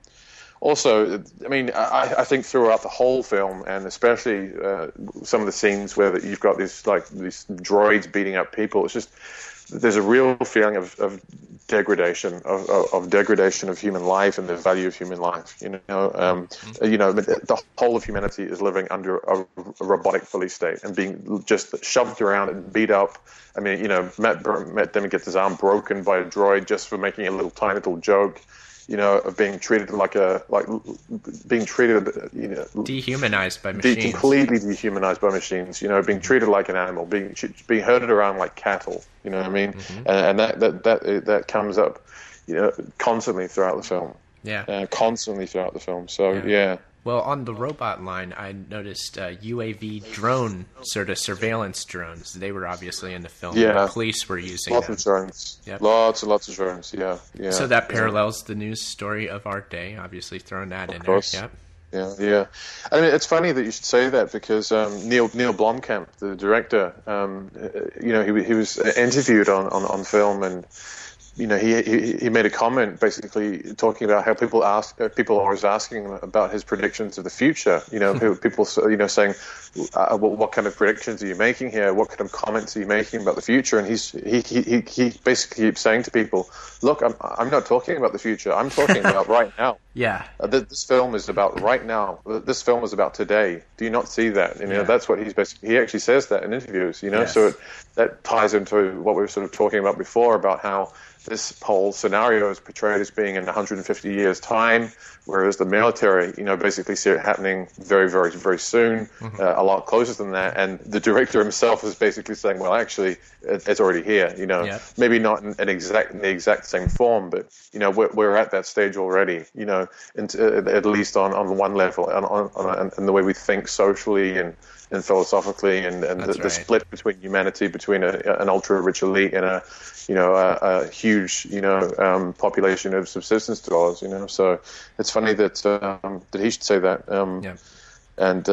Also, I mean, I think throughout the whole film, and especially some of the scenes where you've got these droids beating up people, it's just there's a real feeling of degradation, of degradation of human life and the value of human life. The whole of humanity is living under a robotic police state and being just shoved around and beat up. I mean, Matt Damon gets his arm broken by a droid just for making a tiny little joke. Of being treated dehumanized by machines, completely dehumanized by machines. Being treated like an animal, being herded around like cattle. You know what I mean? Mm-hmm. And that comes up, constantly throughout the film. Yeah, constantly throughout the film. So yeah. Well, on the robot line, I noticed UAV drone, sort of surveillance drones. They were obviously in the film. Yeah. The police were using lots of drones. Yep. Lots and lots of drones, yeah. So that parallels the news story of our day, obviously throwing that in course. there. Yep. Yeah. I mean, it's funny that you should say that because Neill Blomkamp, the director, he was interviewed on film, and he made a comment basically talking about how people are always asking him about his predictions of the future. People saying, what kind of predictions are you making here? What kind of comments are you making about the future? And he basically keeps saying to people, look, I'm not talking about the future. I'm talking about right now. Yeah. This film is about right now. This film is about today. Do you not see that? That's what he actually says that in interviews. Yes. So that ties into what we were sort of talking about before about how this whole scenario is portrayed as being in 150 years' time, whereas the military, basically see it happening very, very, very soon, a lot closer than that. And the director himself is basically saying, well, actually, it's already here. Maybe not in the exact same form, but we're at that stage already. At least on one level, on the way we think socially and philosophically, and the split between humanity, between an ultra rich elite and a huge population of subsistence dwellers. So it's funny that he should say that. And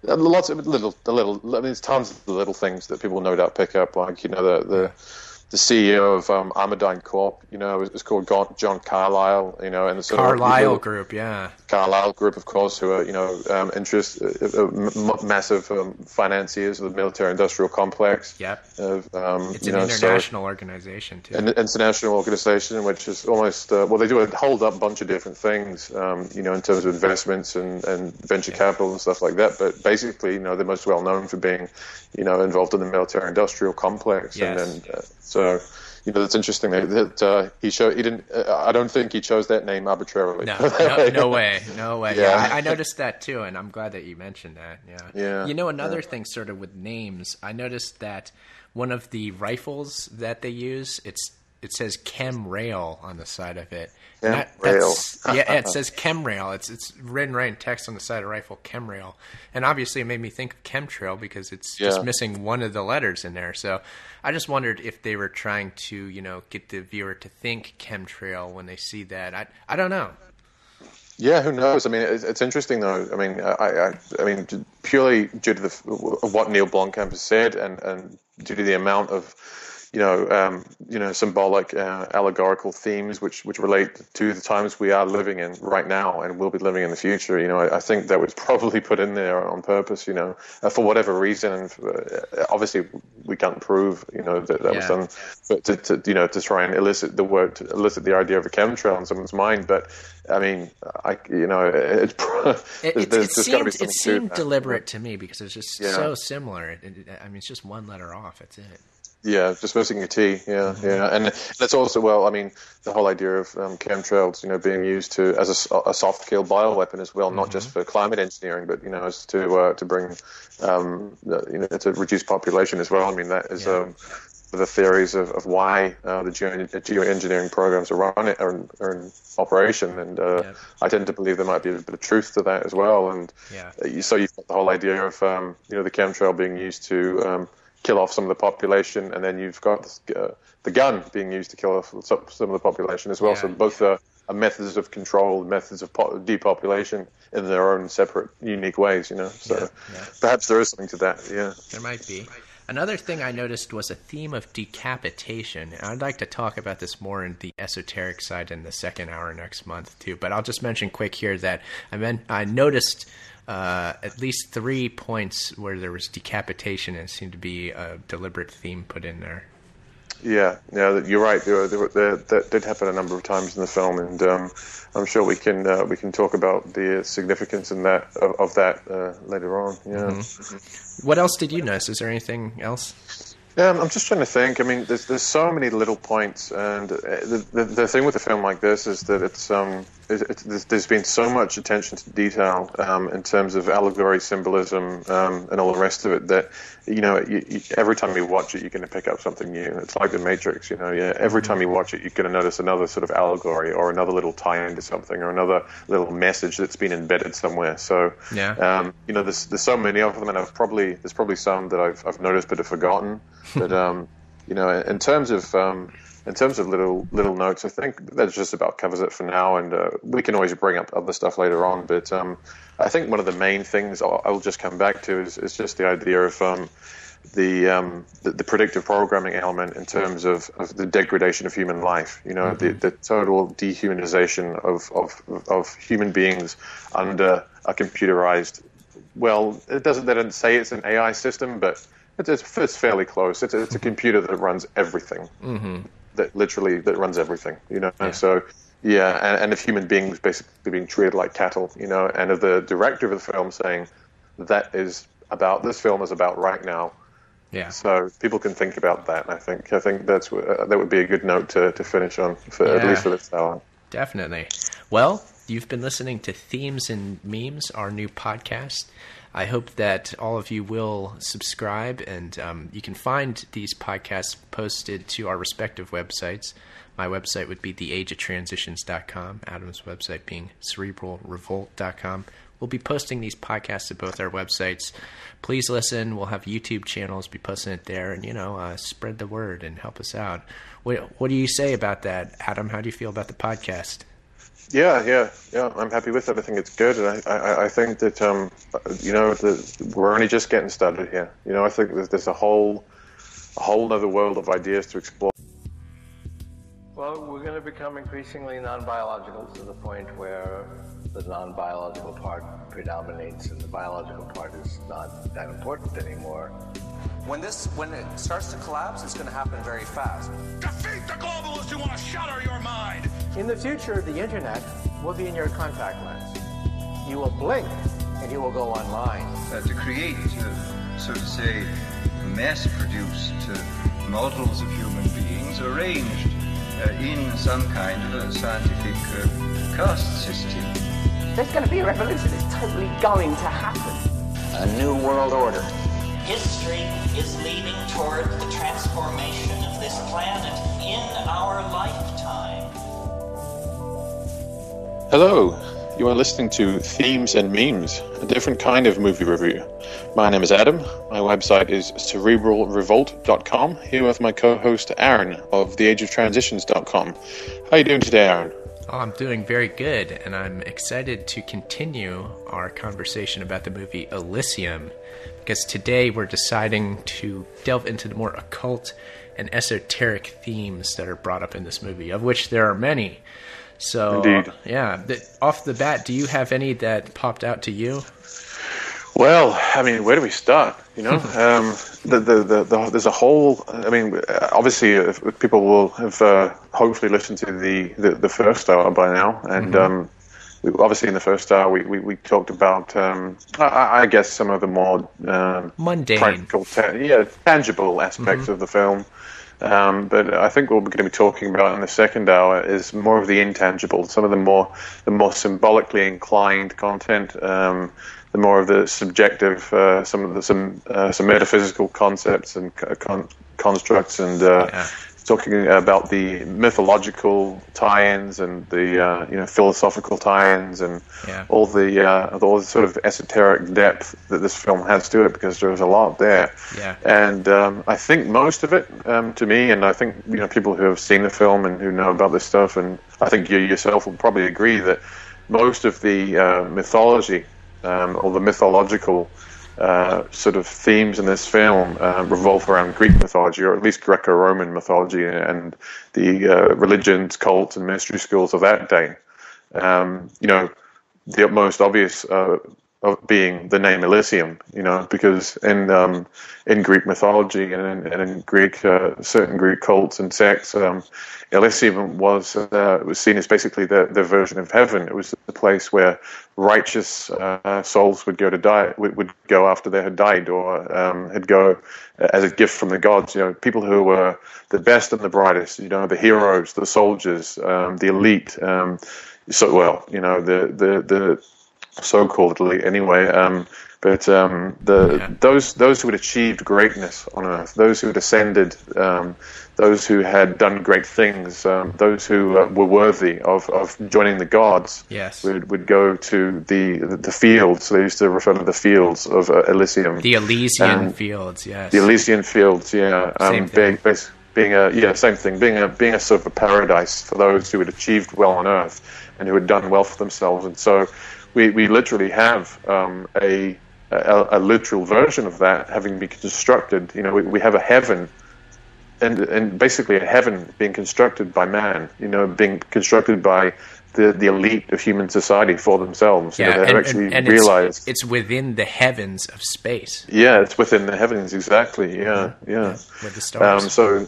lots of little. I mean, there's tons of little things that people no doubt pick up, like the CEO of Armadine Corp, is called John Carlyle, and the sort Carlyle of Group, yeah. Carlyle Group, of course, who are, massive financiers of the military-industrial complex. Yep. It's an international organization, too. An international organization, which is almost, they do a whole bunch of different things, in terms of investments and venture capital and stuff like that. But basically, they're most well known for being, involved in the military-industrial complex. Yes. So, it's interesting that he didn't. I don't think he chose that name arbitrarily. No way. Yeah. I noticed that too, and I'm glad that you mentioned that. Yeah. Another thing, sort of with names, I noticed that one of the rifles that they use, it says CHEMRAIL on the side of it. It says CHEMRAIL. It's written right in text on the side of the rifle, CHEMRAIL. And obviously it made me think of chemtrail because it's just missing one of the letters in there. So I just wondered if they were trying to, get the viewer to think chemtrail when they see that. I don't know. Yeah, who knows? I mean, it's interesting though. I mean, purely due to what Neill Blomkamp has said, and due to the amount of symbolic, allegorical themes which relate to the times we are living in right now and will be living in the future. I think that was probably put in there on purpose. For whatever reason. And obviously, we can't prove that was done, but to try and elicit the idea of a chemtrail in someone's mind. But I mean, it seemed deliberate to me because it's just so similar. It's just one letter off. That's it. Yeah, just missing a T. Yeah. And that's also, the whole idea of chemtrails, being used as a soft kill bioweapon as well, not just for climate engineering, but as to bring, to reduce population as well. I mean, that is the theories of why the geoengineering programs are in operation, and I tend to believe there might be a bit of truth to that as well. And so you've got the whole idea of the chemtrail being used to kill off some of the population, and then you've got the gun being used to kill off some of the population as well. So both are methods of control, methods of depopulation in their own separate, unique ways. So perhaps there is something to that. Yeah, there might be. Another thing I noticed was a theme of decapitation. I'd like to talk about this more in the esoteric side in the second hour next month too. But I'll just mention quick here that I noticed at least 3 points where there was decapitation, and it seemed to be a deliberate theme put in there. Yeah, you're right. That did happen a number of times in the film, and I'm sure we can talk about the significance of that later on. Yeah. Mm-hmm. What else did you notice? Is there anything else? I'm just trying to think. I mean, there's so many little points, and the thing with a film like this is that there's been so much attention to detail in terms of allegory, symbolism, and all the rest of it that every time you watch it, you're going to pick up something new. It's like The Matrix. Every time you watch it, you're going to notice another sort of allegory or another little tie into something or another little message that's been embedded somewhere. So there's so many of them, and there's probably some that I've noticed but have forgotten. But in terms of little notes, I think that just about covers it for now, and we can always bring up other stuff later on. But I think one of the main things I'll just come back to is just the idea of the predictive programming element in terms of the degradation of human life. The total dehumanization of human beings under a computerized. Well, they didn't say it's an AI system, but it's fairly close. It's a computer that runs everything. Mm-hmm. That runs everything. So and if human beings basically being treated like cattle, and of the director of the film saying this film is about right now. Yeah. So people can think about that. I think that would be a good note to finish on at least for this hour. Definitely. Well, you've been listening to Themes and Memes, our new podcast. I hope that all of you will subscribe, and you can find these podcasts posted to our respective websites. My website would be theageoftransitions.com, Adam's website being cerebralrevolt.com. We'll be posting these podcasts to both our websites. Please listen. We'll have YouTube channels, be posting it there, and, spread the word and help us out. What do you say about that, Adam? How do you feel about the podcast? Yeah. I'm happy with it. I think it's good, and I think that we're only just getting started here. I think there's a whole other world of ideas to explore. Well, we're going to become increasingly non-biological to the point where the non-biological part predominates and the biological part is not that important anymore. When it starts to collapse, it's going to happen very fast. Defeat the globalists who want to shatter your mind! In the future, the internet will be in your contact lens. You will blink and you will go online. To create, so to say, mass-produced models of human beings arranged in some kind of a scientific caste system. There's going to be a revolution. It's totally going to happen. A new world order. History is leading toward the transformation of this planet in our lifetime. Hello, you are listening to Themes and Memes, a different kind of movie review. My name is Adam. My website is cerebralrevolt.com. Here with my co-host Aaron of theageoftransitions.com. How are you doing today, Aaron? Oh, I'm doing very good, and I'm excited to continue our conversation about the movie Elysium, because today we're deciding to delve into the more occult and esoteric themes that are brought up in this movie, of which there are many. So, indeed. Off the bat, do you have any that popped out to you? Well, I mean, where do we start? There's a whole. I mean, obviously, people will have hopefully listened to the first hour by now, and obviously in the first hour we talked about I guess some of the more mundane, practical, tangible aspects of the film. But I think what we're going to be talking about in the second hour is more of the intangible, some of the more symbolically inclined content, the more of the subjective, some metaphysical concepts and constructs, and talking about the mythological tie-ins and the philosophical tie-ins and all the sort of esoteric depth that this film has to it, because there's a lot there. And I think most of it, to me, and I think people who have seen the film and who know about this stuff, and I think you yourself will probably agree that most of the mythology or the mythological sort of themes in this film revolve around Greek mythology, or at least Greco-Roman mythology, and the religions, cults, and mystery schools of that day. The most obvious of being the name Elysium, because in Greek mythology and in Greek certain Greek cults and sects, Elysium was seen as basically their version of heaven. It was the place where righteous souls would go to die, would go after they had died, or had go as a gift from the gods. People who were the best and the brightest. The heroes, the soldiers, the elite. The so-called elite, anyway. Those who had achieved greatness on Earth, those who had ascended, those who had done great things, those who were worthy of joining the gods, would go to the fields. They used to refer to the fields of Elysium. The Elysian fields, yes. The Elysian fields, Same thing. Being a sort of a paradise for those who had achieved well on Earth and who had done well for themselves. And so we literally have a literal version of that having been constructed. We have a heaven, and basically a heaven being constructed by man. Being constructed by the elite of human society for themselves. They actually realize it's within the heavens of space. Yeah, it's within the heavens, exactly. With the stars. So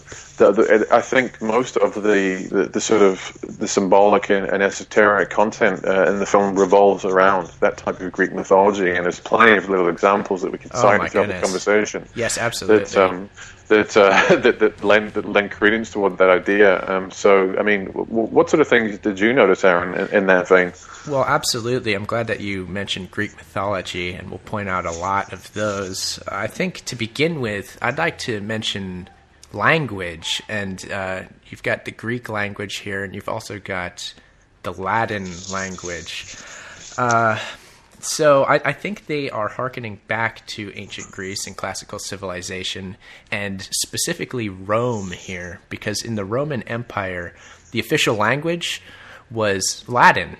I think most of the sort of the symbolic and esoteric content in the film revolves around that type of Greek mythology, and there's plenty of little examples that we can cite throughout the conversation. Yes, absolutely. That lend credence toward that idea. So, I mean, what sort of things did you notice, Aaron, in that vein? Well, absolutely. I'm glad that you mentioned Greek mythology, and we'll point out a lot of those. I think to begin with, I'd like to mention language, and you've got the Greek language here, and you've also got the Latin language. So I think they are hearkening back to ancient Greece and classical civilization, and specifically Rome here, because in the Roman Empire, the official language was Latin.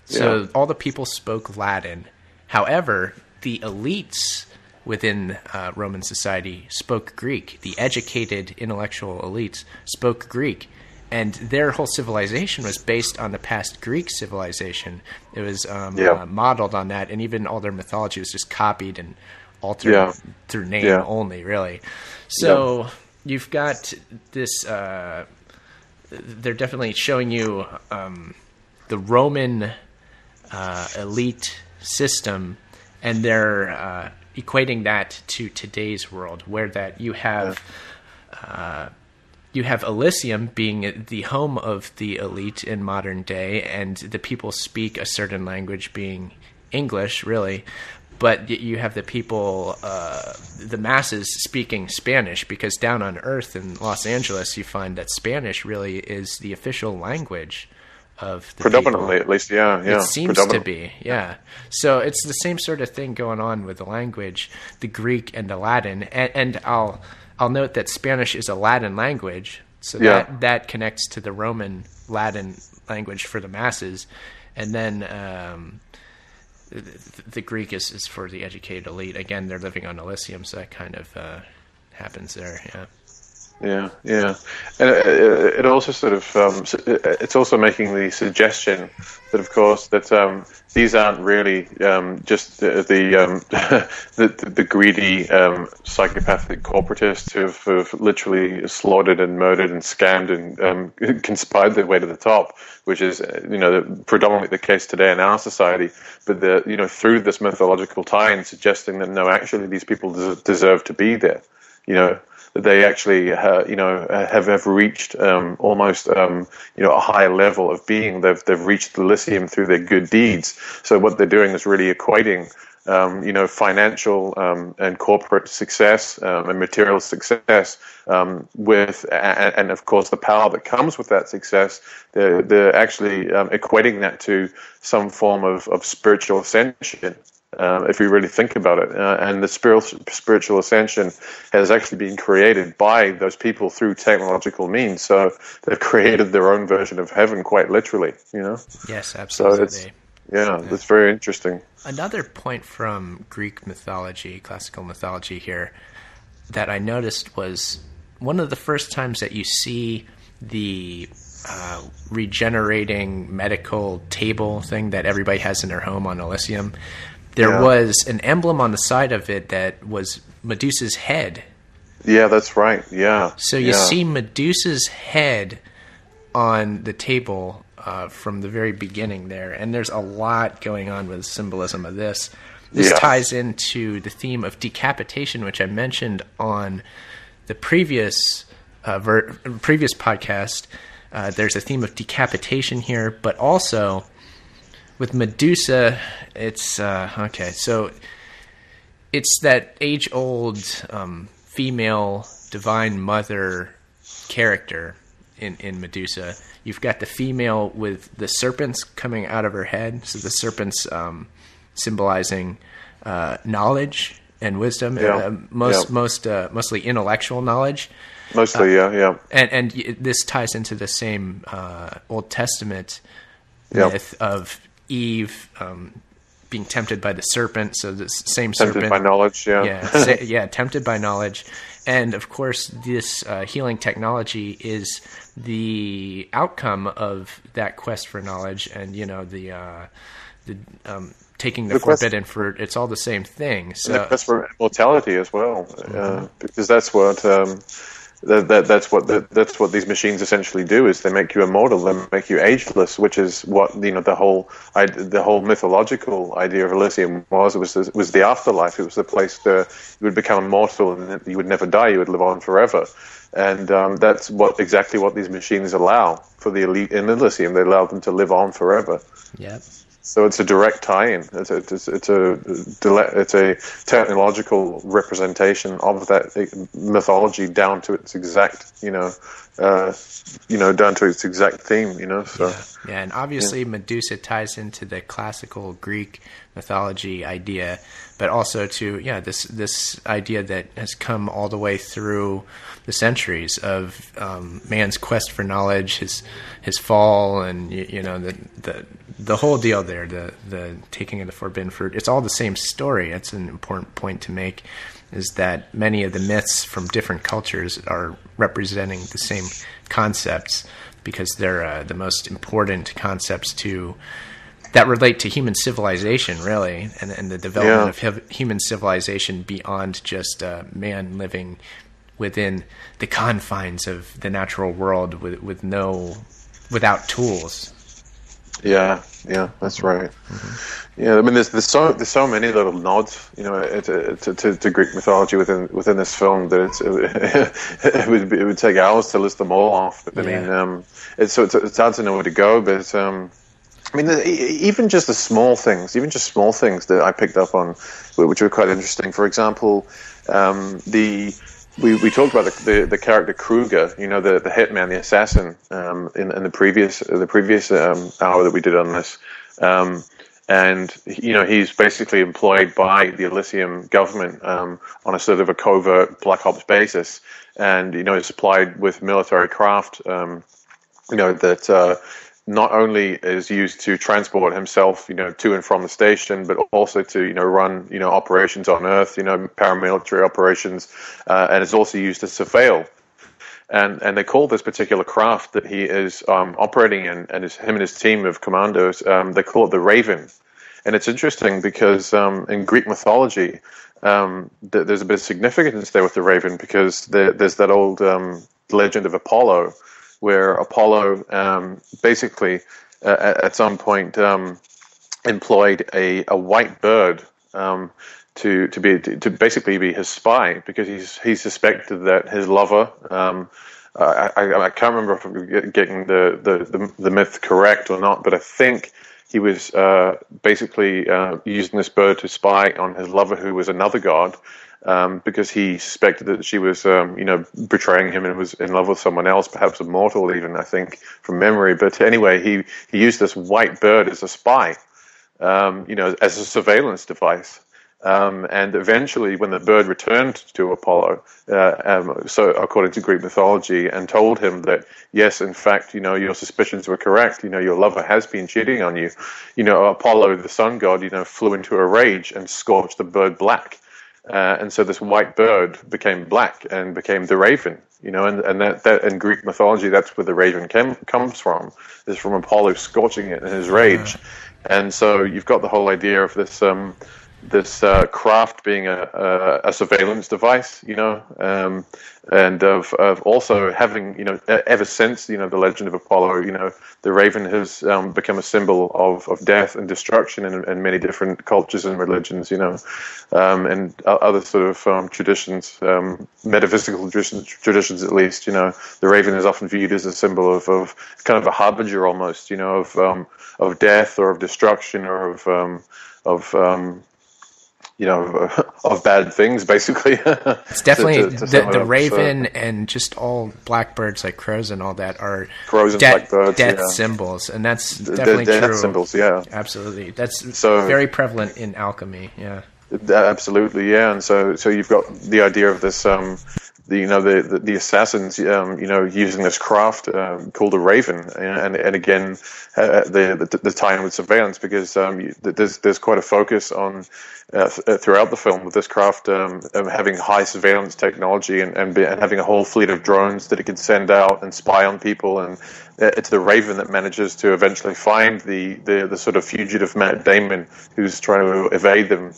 So all the people spoke Latin. However, the elites within Roman society spoke Greek. The educated intellectual elites spoke Greek. And their whole civilization was based on the past Greek civilization. It was modeled on that, and even all their mythology was just copied and altered through name only, really. So you've got this... they're definitely showing you the Roman elite system, and they're equating that to today's world, where that you have Elysium being the home of the elite in modern day, and the people speak a certain language, being English, really. But you have the people, the masses, speaking Spanish, because down on Earth in Los Angeles, you find that Spanish really is the official language of the predominantly, people. At least, It seems to be, So it's the same sort of thing going on with the language, the Greek and the Latin. And I'll note that Spanish is a Latin language, so that connects to the Roman Latin language for the masses. And then the Greek is for the educated elite. Again, they're living on Elysium, so that kind of happens there, Yeah, and it also sort of it's also making the suggestion that, of course, that these aren't really just the greedy psychopathic corporatists who've literally slaughtered and murdered and scammed and conspired their way to the top, which is predominantly the case today in our society. But through this mythological tie-in, suggesting that no, actually these people deserve to be there. That they actually, have reached almost, a higher level of being. They've reached Elysium through their good deeds. So what they're doing is really equating, financial and corporate success and material success with, and of course the power that comes with that success. They're actually equating that to some form of spiritual ascension. If we really think about it, and the spiritual ascension has actually been created by those people through technological means. So they've created their own version of heaven, quite literally. Yes, absolutely. So it's very interesting. Another point from Greek mythology, classical mythology here, that I noticed was one of the first times that you see the regenerating medical table thing that everybody has in their home on Elysium. There was an emblem on the side of it that was Medusa's head. Yeah, that's right. Yeah. So you see Medusa's head on the table from the very beginning there, and there's a lot going on with symbolism of this. This ties into the theme of decapitation, which I mentioned on the previous podcast. There's a theme of decapitation here, but also with Medusa, it's okay. So it's that age-old female divine mother character in Medusa. You've got the female with the serpents coming out of her head. So the serpents symbolizing knowledge and wisdom, mostly intellectual knowledge. Mostly, And this ties into the same Old Testament myth of Eve being tempted by the serpent, so the same serpent. Tempted by knowledge, tempted by knowledge. And, of course, this healing technology is the outcome of that quest for knowledge and, the taking the forbidden fruit. It's all the same thing. So the quest for immortality as well, because that's what... That's what these machines essentially do. Is they make you immortal, they make you ageless, which is what the whole mythological idea of Elysium was. It was the afterlife. It was the place where you would become immortal and you would never die. You would live on forever, and that's exactly what these machines allow for the elite in Elysium. They allow them to live on forever. Yep. So it's a direct tie-in. It's a technological representation of that mythology down to its exact, down to its exact theme. So yeah, and obviously Medusa ties into the classical Greek mythology idea, but also to this idea that has come all the way through the centuries of man's quest for knowledge, his fall, and the whole deal there, the taking of the forbidden fruit. It's all the same story. That's an important point to make, is that many of the myths from different cultures are representing the same concepts, because they're the most important concepts that relate to human civilization, really, and the development of human civilization beyond just man living within the confines of the natural world without tools. Yeah, that's right. Mm-hmm. Yeah, I mean, there's so many little nods, to Greek mythology within this film that it would take hours to list them all off. But I mean, it's hard to know where to go. But I mean, even just small things that I picked up on, which were quite interesting. For example, we talked about the character Kruger, the hitman, the assassin, in the previous hour that we did on this, and he's basically employed by the Elysium government on a sort of a covert black ops basis, and is supplied with military craft, that not only is used to transport himself, to and from the station, but also to, run, operations on Earth, paramilitary operations, and it's also used to surveil. And they call this particular craft that he is operating in, and him and his team of commandos, they call it the Raven. And it's interesting because in Greek mythology, there's a bit of significance there with the Raven, because there's that old legend of Apollo, where Apollo basically at some point employed a white bird to basically be his spy, because he suspected that his lover, I can't remember if I'm getting the myth correct or not, but I think he was basically using this bird to spy on his lover, who was another god. Because he suspected that she was, betraying him and was in love with someone else, perhaps a mortal even, I think, from memory. But anyway, he used this white bird as a spy, as a surveillance device. And eventually, when the bird returned to Apollo, so according to Greek mythology, and told him that, yes, in fact, your suspicions were correct, your lover has been cheating on you, Apollo, the sun god, flew into a rage and scorched the bird black. And so this white bird became black and became the Raven, and that in Greek mythology, that's where the Raven comes from, is from Apollo scorching it in his rage. And so you've got the whole idea of this craft being a surveillance device, and of also having, ever since, the legend of Apollo, the Raven has become a symbol of death and destruction in many different cultures and religions, and other sort of traditions, metaphysical traditions at least, the Raven is often viewed as a symbol of kind of a harbinger almost, of death or of destruction or of bad things, basically. It's definitely the Raven and just all blackbirds like crows and all that are crows and blackbirds, death symbols, and that's definitely true. Death symbols, yeah, absolutely. That's very prevalent in alchemy, yeah. Absolutely, yeah. And so you've got the idea of this, the assassins, using this craft called a Raven, and again, the tie-in with surveillance, because there's quite a focus on throughout the film with this craft having high surveillance technology and having a whole fleet of drones that it can send out and spy on people, and it's the Raven that manages to eventually find the sort of fugitive Matt Damon who's trying to evade them,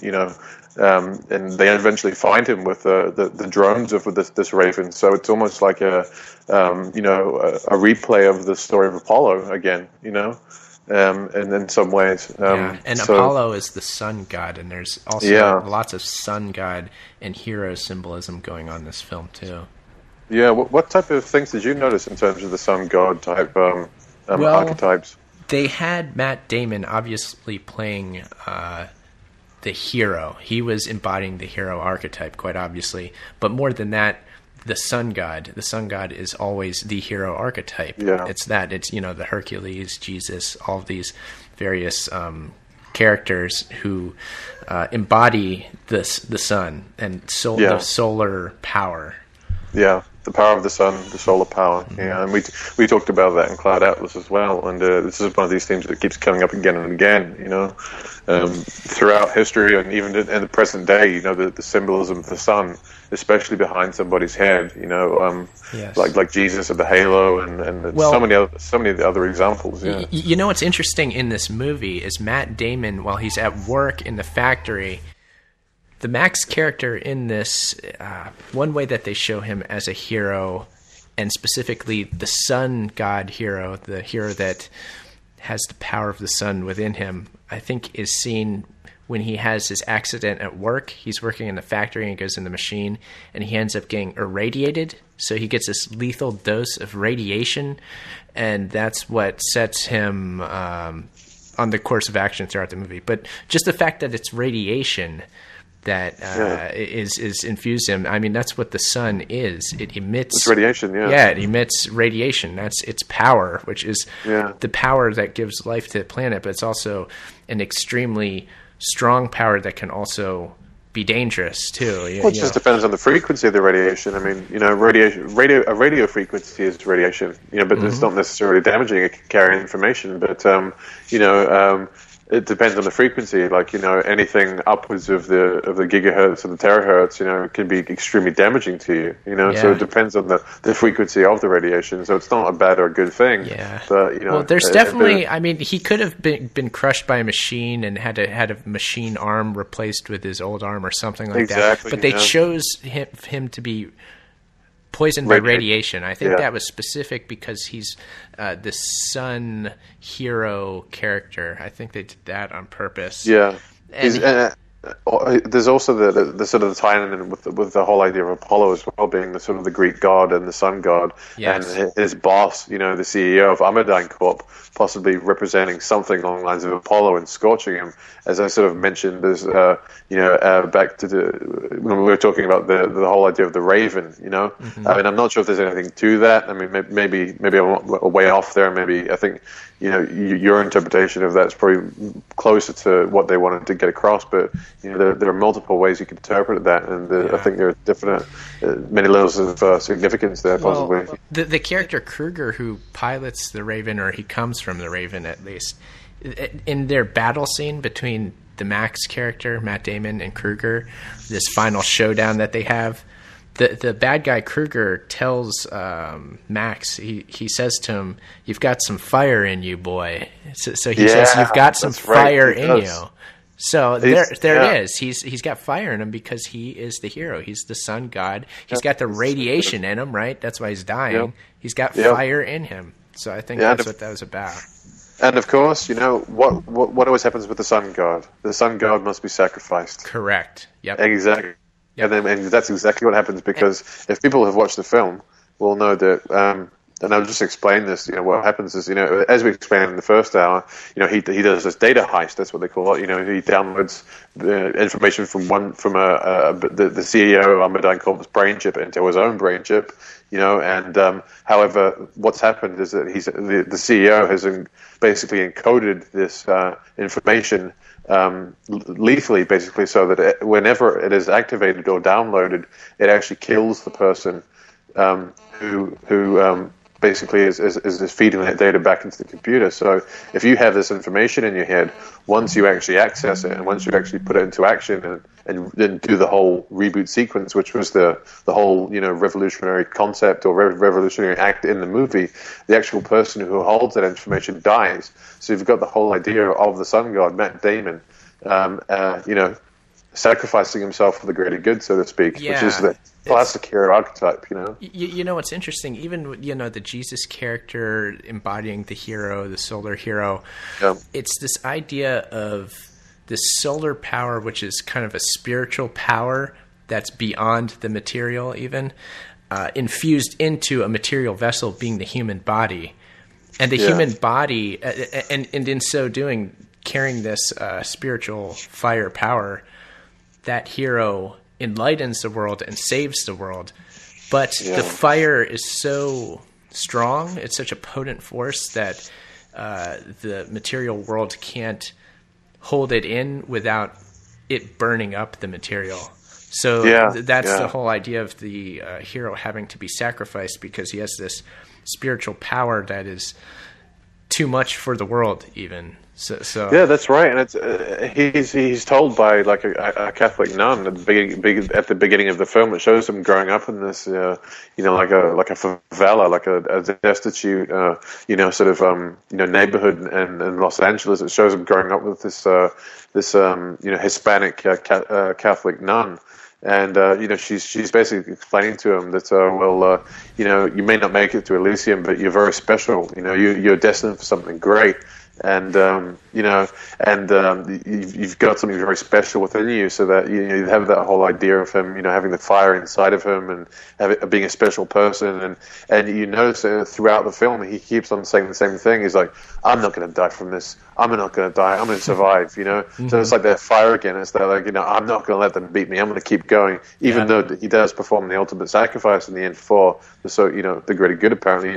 and they eventually find him with the drones of this Raven. So it's almost like a replay of the story of Apollo again, and in some ways. Apollo is the sun god, and there's also lots of sun god and hero symbolism going on in this film too. Yeah, what type of things did you notice in terms of the sun god type archetypes? They had Matt Damon obviously playing the hero. He was embodying the hero archetype, quite obviously. But more than that, the sun god. The sun god is always the hero archetype. Yeah. It's the Hercules, Jesus, all of these various characters who embody the sun and the solar power. Yeah, the power of the sun, the solar power. Mm-hmm. Yeah, and we talked about that in Cloud Atlas as well. And this is one of these themes that keeps coming up again and again. Throughout history and even in the present day. The symbolism of the sun, especially behind somebody's head. Yes. like Jesus at the halo, and so many other examples. Yeah. What's interesting in this movie is Matt Damon, while he's at work in the factory. The Max character in this, one way that they show him as a hero, and specifically the sun god hero, the hero that has the power of the sun within him, I think is seen when he has his accident at work. He's working in the factory and goes in the machine, and he ends up getting irradiated. So he gets this lethal dose of radiation, and that's what sets him on the course of action throughout the movie. But just the fact that it's radiation that is infused him. I mean, that's what the sun is. It emits... It's radiation, yeah. Yeah, it emits radiation. That's its power, which is the power that gives life to the planet, but it's also an extremely strong power that can also be dangerous, too. It just depends on the frequency of the radiation. I mean, a radio frequency is radiation, but it's not necessarily damaging. It can carry information, but, it depends on the frequency. Like, anything upwards of the gigahertz or the terahertz, can be extremely damaging to you. So it depends on the frequency of the radiation. So it's not a bad or a good thing. Yeah. But well, there's definitely. I mean, he could have been crushed by a machine and had a machine arm replaced with his old arm or something like that. But they chose him to be poisoned by radiation. I think that was specific because he's the sun hero character. I think they did that on purpose. Yeah. There's also the sort of tie-in with the whole idea of Apollo as well, being the sort of the Greek god and the sun god, and his boss, the CEO of Armadine Corp, possibly representing something along the lines of Apollo and scorching him. As I sort of mentioned, there's back to when we were talking about the whole idea of the raven. Mm-hmm. I mean, I'm not sure if there's anything to that. I mean, maybe I'm way off there. Maybe I think your interpretation of that's probably closer to what they wanted to get across, but there are multiple ways you can interpret that, and I think there are different many levels of significance there, possibly. Well, the character Kruger, who pilots the Raven, or he comes from the Raven at least, in their battle scene between the Max character, Matt Damon, and Kruger, this final showdown that they have, the bad guy Kruger tells Max, he says to him, "You've got some fire in you, boy." So he says, "You've got some fire in you." So there it is. He's got fire in him because he is the hero. He's the sun god. He's got the radiation in him, right? That's why he's dying. Yep. He's got fire in him. So I think that's what that was about. And of course, what always happens with the sun god? The sun god must be sacrificed. Correct. Yep. Exactly. Yep. And that's exactly what happens, because if people have watched the film, will know that. And I'll just explain this. What happens is, as we explained in the first hour, he does this data heist. That's what they call it. He downloads the information from the CEO of Armadine Corp's brain chip into his own brain chip. And however, what's happened is that the CEO has basically encoded this information lethally, basically, so that whenever it is activated or downloaded, it actually kills the person who basically is feeding that data back into the computer. So if you have this information in your head, once you actually access it and once you actually put it into action and then do the whole reboot sequence, which was the whole revolutionary concept or revolutionary act in the movie, the actual person who holds that information dies. So you've got the whole idea of the sun god, Matt Damon, sacrificing himself for the greater good, so to speak, which is the classic hero archetype, what's interesting, even, the Jesus character embodying the hero, the solar hero, it's this idea of this solar power, which is kind of a spiritual power that's beyond the material even, infused into a material vessel being the human body. And the human body, and in so doing, carrying this spiritual fire power, that hero enlightens the world and saves the world. But the fire is so strong, it's such a potent force that the material world can't hold it in without it burning up the material. So that's the whole idea of the hero having to be sacrificed, because he has this spiritual power that is too much for the world, even. So yeah, that's right, and it's he's told by like a Catholic nun at the beginning of the film. It shows him growing up in this, like a favela, like a destitute, neighborhood in Los Angeles. It shows him growing up with this Hispanic Catholic nun. And she's basically explaining to him that you may not make it to Elysium, but you're very special. You're destined for something great, and you've got something very special within you. So that you have that whole idea of him, having the fire inside of him and being a special person. And you notice throughout the film he keeps on saying the same thing. He's like, I'm not going to die from this. I'm not going to die. I'm going to survive, Mm-hmm. So it's like that fire again. It's that, like, I'm not going to let them beat me. I'm going to keep going, even though he does perform the ultimate sacrifice in the end for the greater good. Apparently,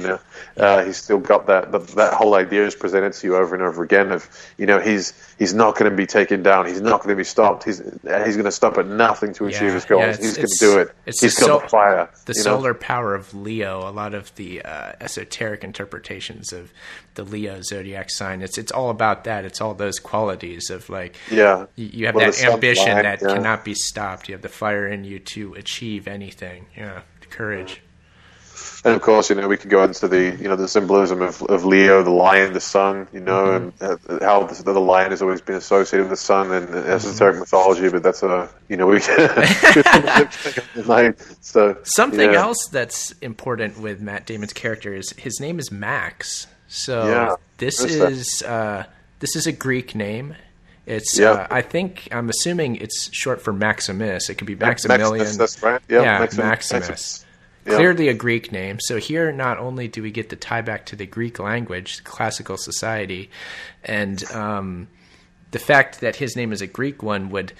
he's still got that whole idea is presented to you over and over again of, he's not going to be taken down. He's not going to be stopped. He's going to stop at nothing to achieve his goals. He's going to do it. He's got the fire. The solar power of Leo. A lot of the esoteric interpretations of the Leo zodiac sign. It's all about that. It's all those qualities of, like, you have that ambition that cannot be stopped. You have the fire in you to achieve anything. Courage. And of course, we could go into the symbolism of Leo, the lion, the sun, and how the lion has always been associated with the sun and esoteric mythology. But that's so something else that's important with Matt Damon's character is his name is Max. So this is a Greek name. It's I'm assuming it's short for Maximus. It could be Maximilian. Maximus, that's right. Maximus. Clearly a Greek name. So here, not only do we get the tie back to the Greek language, classical society, and the fact that his name is a Greek one would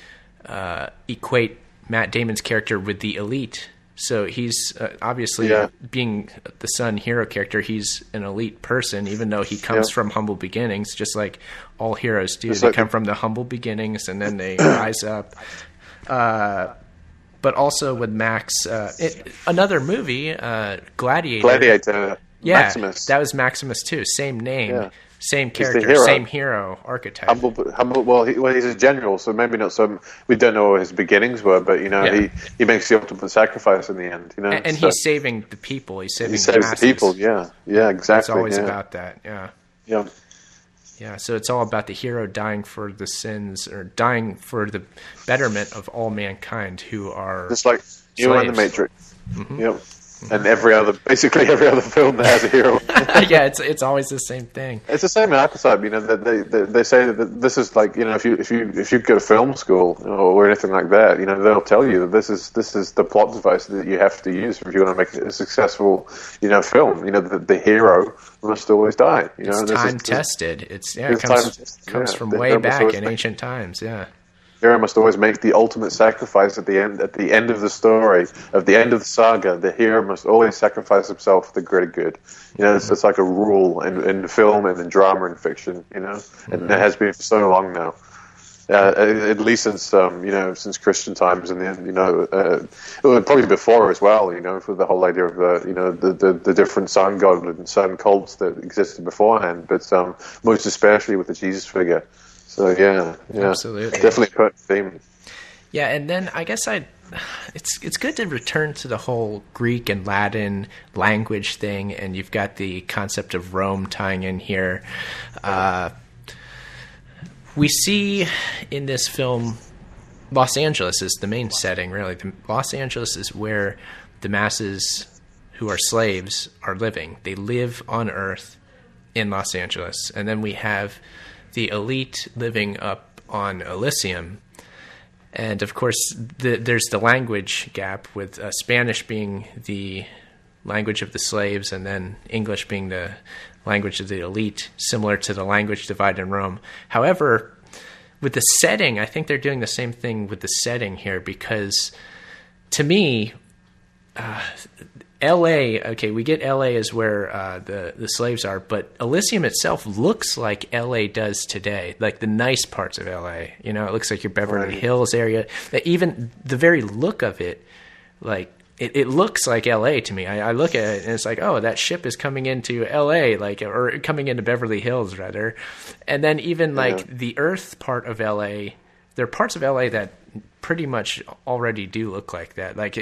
equate Matt Damon's character with the elite. So he's obviously, being the son hero character, he's an elite person, even though he comes from humble beginnings, just like all heroes do. They come from the humble beginnings and then they rise up. But also with Max, another movie, Gladiator. Gladiator. Yeah, Maximus. That was Maximus too. Same name, same character, same hero archetype. Humble. Well, he's a general, so maybe not so. We don't know what his beginnings were, but he makes the ultimate sacrifice in the end. And he's saving the people. He saves the people. Yeah, exactly. It's always about that. Yeah. Yeah, so it's all about the hero dying for the sins, or dying for the betterment of all mankind who are just like you slaves. and the Matrix. Mm-hmm. Yep. And basically every other film that has a hero. Yeah, it's always the same thing. It's the same archetype, that they say that this is like, if you go to film school or anything like that, they'll tell you that this is the plot device that you have to use if you want to make a successful, film. The hero must always die. It's time tested. It comes from way back in ancient times. Yeah. Hero must always make the ultimate sacrifice at the end of the story, at the end of the saga. The hero must always sacrifice himself for the greater good. It's like a rule in film and in drama and fiction. And it has been for so long now. At least since since Christian times, and then probably before as well. For the whole idea of the different sun god and sun cults that existed beforehand, but most especially with the Jesus figure. So yeah, absolutely, definitely put theme. Yeah, and then I guess it's good to return to the whole Greek and Latin language thing, and you've got the concept of Rome tying in here. We see in this film, Los Angeles is the main setting, really. Los Angeles is where the masses who are slaves are living. They live on Earth in Los Angeles, and then we have the elite living up on Elysium. And of course, there's the language gap, with Spanish being the language of the slaves, and then English being the language of the elite, similar to the language divide in Rome. However, with the setting, I think they're doing the same thing with the setting here, because to me, LA, okay, we get LA is where the slaves are, but Elysium itself looks like LA does today, like the nice parts of LA. You know, it looks like your Beverly Hills area. Even the very look of it, like it looks like LA to me. I look at it and it's like, oh, that ship is coming into LA, like, or coming into Beverly Hills rather. And then even like the Earth part of LA, there are parts of LA that pretty much already do look like that. Like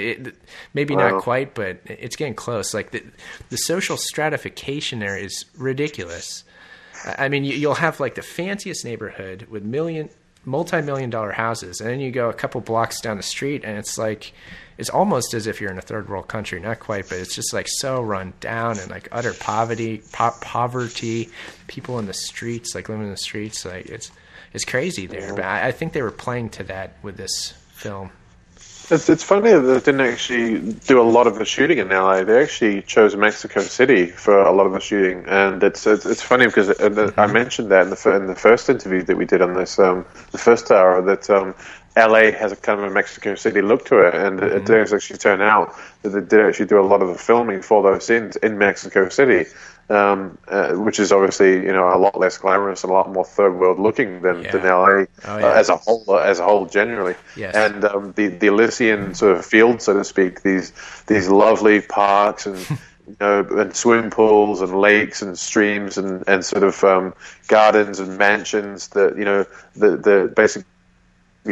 maybe not quite, but it's getting close. Like the social stratification there is ridiculous. I mean, you'll have like the fanciest neighborhood with multi-million-dollar houses, and then you go a couple blocks down the street, and it's like it's almost as if you're in a third world country. Not quite, but it's just like so run down and like utter poverty, people in the streets, like living in the streets. Like it's crazy there. But I think they were playing to that with this film. It's funny that they didn't actually do a lot of the shooting in LA. They actually chose Mexico City for a lot of the shooting, and it's funny because I mentioned that in the first interview that we did on this the first hour, that LA has a kind of a Mexico City look to it, and it does actually turn out that they did actually do a lot of the filming for those scenes in Mexico City. Which is obviously, you know, a lot less glamorous and a lot more third world looking than LA as a whole generally. Yes. And the Elysian sort of field, so to speak, these lovely parks and you know, and swimming pools and lakes and streams and sort of gardens and mansions that, you know, the basically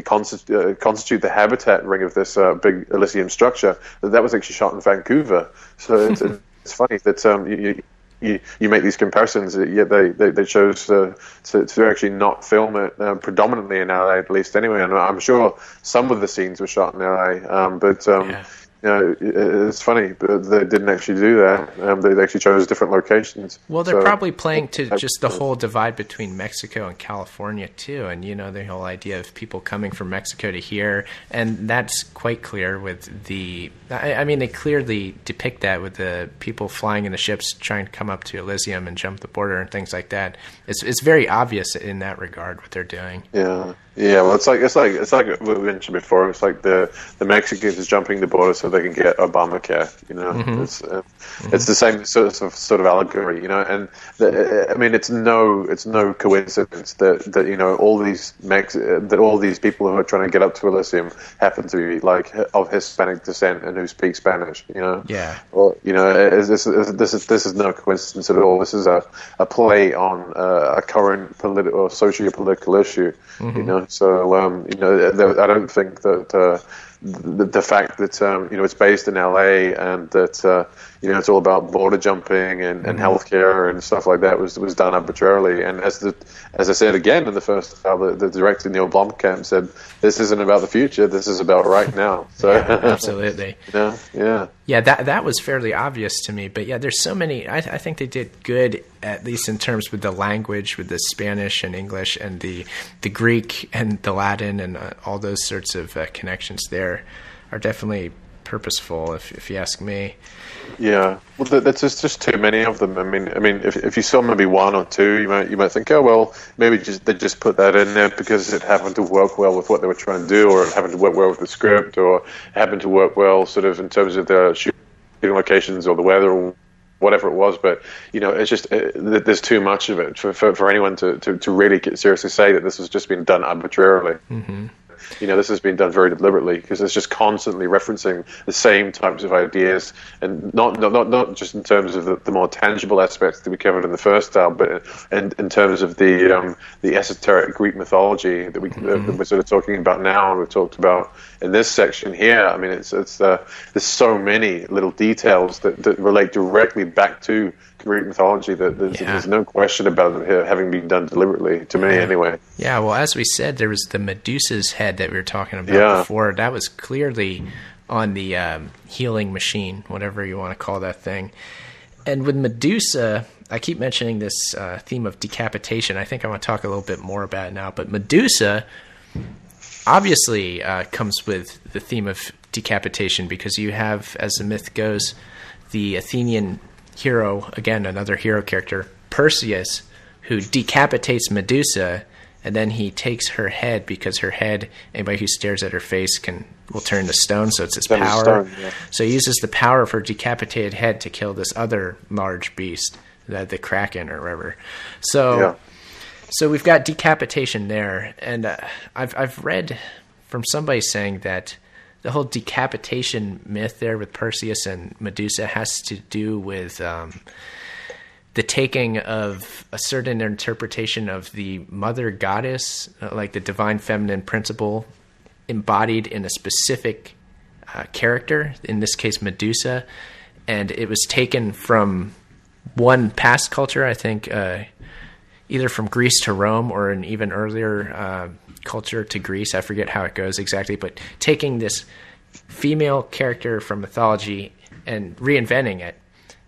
constitute the habitat ring of this big Elysium structure. That was actually shot in Vancouver. So it's funny that you make these comparisons, yet they chose to actually not film it predominantly in LA, at least anyway. And I'm sure some of the scenes were shot in LA, but you know, it's funny, but they didn't actually do that. They actually chose different locations. Well, they're probably playing to just the whole divide between Mexico and California too, and you know, the whole idea of people coming from Mexico to here, and that's quite clear with the. I mean, they clearly depict that with the people flying in the ships trying to come up to Elysium and jump the border and things like that. It's very obvious in that regard what they're doing. Yeah. Yeah, well, it's like what we mentioned before. It's like the Mexicans is jumping the border so they can get Obamacare. You know, it's the same sort of allegory. You know, and I mean, it's no coincidence that you know all these people who are trying to get up to Elysium happen to be like of Hispanic descent and who speak Spanish. You know, Well, you know, this is no coincidence at all. This is a play on a current political or socio-political issue. You know. So, you know, I don't think that the fact that, you know, it's based in LA and that, you know, it's all about border jumping and healthcare and stuff like that was done arbitrarily. And as I said again in the first hour, the director, Neill Blomkamp, said, this isn't about the future, this is about right now. So, absolutely. Yeah, that was fairly obvious to me. But yeah, there's so many. I think they did good, at least in terms with the language, with the Spanish and English and the Greek and the Latin and all those sorts of connections there are definitely purposeful, if you ask me. Yeah, well, that's just too many of them. I mean, if you saw maybe one or two, you might think, oh well, maybe they just put that in there because it happened to work well with what they were trying to do, or it happened to work well with the script, or happened to work well sort of in terms of the shooting locations or the weather or whatever it was. But you know, it's just there's too much of it for anyone to really seriously say that this has just been done arbitrarily. You know, this has been done very deliberately because it's just constantly referencing the same types of ideas, and not just in terms of the more tangible aspects that we covered in the first hour, but in terms of the esoteric Greek mythology that we're sort of talking about now, and we've talked about in this section here. I mean, it's there's so many little details that relate directly back to Greek mythology that there's no question about it having been done deliberately, to me anyway. Yeah, well, as we said, there was the Medusa's head that we were talking about before. That was clearly on the healing machine, whatever you want to call that thing. And with Medusa, I keep mentioning this theme of decapitation. I think I want to talk a little bit more about it now. But Medusa obviously comes with the theme of decapitation because you have, as the myth goes, the Athenian hero, again, another hero character, Perseus, who decapitates Medusa, and then he takes her head, because her head, anybody who stares at her face will turn to stone, so it's his power. Stone, yeah. So he uses the power of her decapitated head to kill this other large beast, the Kraken or whatever. So we've got decapitation there, and I've read from somebody saying that the whole decapitation myth there with Perseus and Medusa has to do with the taking of a certain interpretation of the mother goddess, like the divine feminine principle, embodied in a specific character, in this case Medusa, and it was taken from one past culture, I think, either from Greece to Rome or an even earlier culture to Greece. I forget how it goes exactly, but taking this female character from mythology and reinventing it.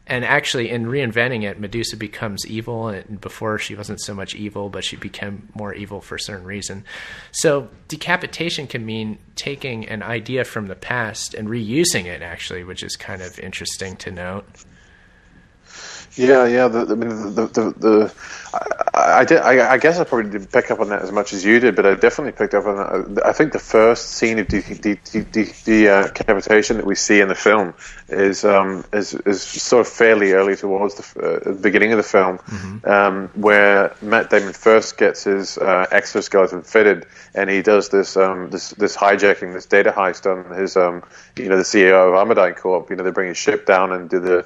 And actually, in reinventing it, Medusa becomes evil, and before she wasn't so much evil, but she became more evil for a certain reason. So decapitation can mean taking an idea from the past and reusing it, actually, which is kind of interesting to note. Yeah. I guess I probably didn't pick up on that as much as you did, but I definitely picked up on that. I think the first scene of decapitation that we see in the film is sort of fairly early towards the beginning of the film, where Matt Damon first gets his exoskeleton fitted, and he does this hijacking, this data heist on his the CEO of Armadine Corp. They bring his ship down and do the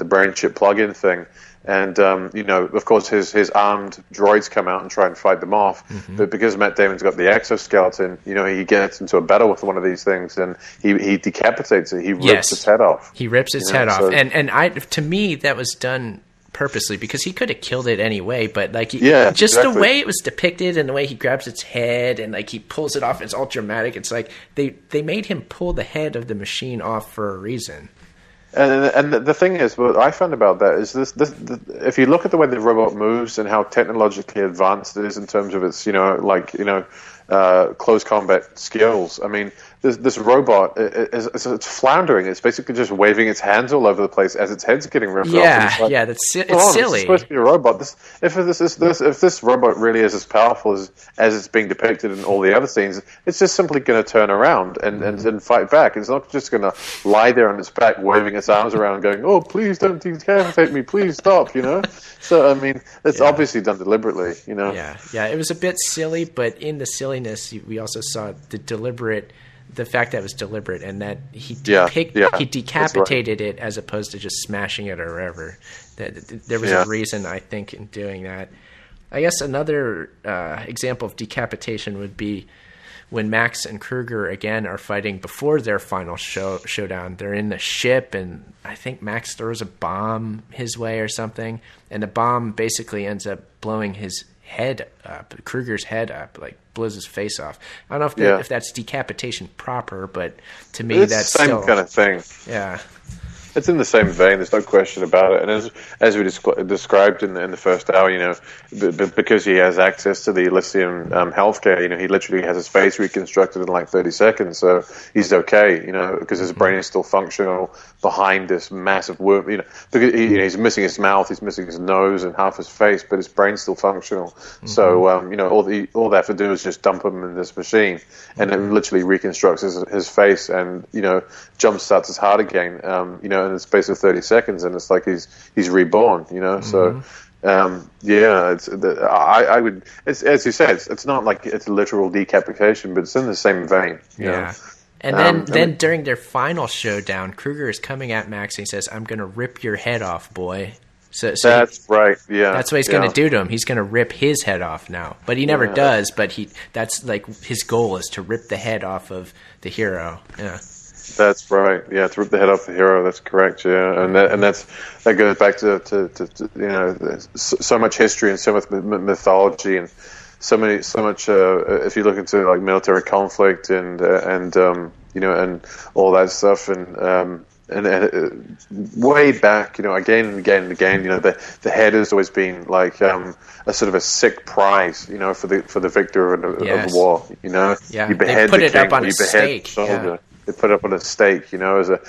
brain chip plug-in thing. And, of course, his armed droids come out and try and fight them off. But because Matt Damon's got the exoskeleton, he gets into a battle with one of these things, and he decapitates it. He rips its head off. He rips its head off. And to me, that was done purposely, because he could have killed it anyway, but the way it was depicted and the way he grabs its head and he pulls it off, it's all dramatic. It's like they made him pull the head of the machine off for a reason. And the thing is, what I found about that is this if you look at the way the robot moves and how technologically advanced it is in terms of its, close combat skills. I mean, this robot it's floundering. It's basically just waving its hands all over the place as its head's getting ripped off. It's silly. It's supposed to be a robot. If this robot really is as powerful as it's being depicted in all the other scenes, it's just simply going to turn around and fight back. It's not just going to lie there on its back, waving its arms around, going, "Oh, please don't decapitate me! Please stop!" So I mean, it's obviously done deliberately. It was a bit silly, but in the silliness, we also saw the fact that it was deliberate, and that he decapitated it as opposed to just smashing it or whatever. There was a reason, I think, in doing that. I guess another example of decapitation would be when Max and Kruger again are fighting before their final showdown. They're in the ship, and I think Max throws a bomb his way or something, and the bomb basically ends up blowing his head up, Kruger's head up, blows his face off. I don't know if that's decapitation proper, but to me it's that's the same still kind of thing. Yeah. It's in the same vein. There's no question about it. And as we described in the first hour, because he has access to the Elysium healthcare, he literally has his face reconstructed in 30 seconds. So he's okay, because his brain is still functional behind this massive worm. Because he's missing his mouth, he's missing his nose and half his face, but his brain's still functional. So all they have to do is just dump him in this machine, and it literally reconstructs his face and jump starts his heart again. In the space of 30 seconds, and it's like he's reborn, So, I would. It's as you said. It's not like it's literal decapitation, but it's in the same vein. You know? And then during their final showdown, Kruger is coming at Max and he says, "I'm going to rip your head off, boy." So that's right. Yeah, that's what he's going to do to him. He's going to rip his head off now, but he never does. But that's his goal is to rip the head off of the hero. Yeah. That's right. Yeah, to rip the head off the hero. That's correct. Yeah, and that goes back to so much history and so much mythology and so much. If you look into military conflict and all that stuff and way back, again and again and again, the head has always been a sort of a sick prize, for the victor of a war. You behead they put the it king, up on a you behead stake. the soldier. They put it up on a stake, as a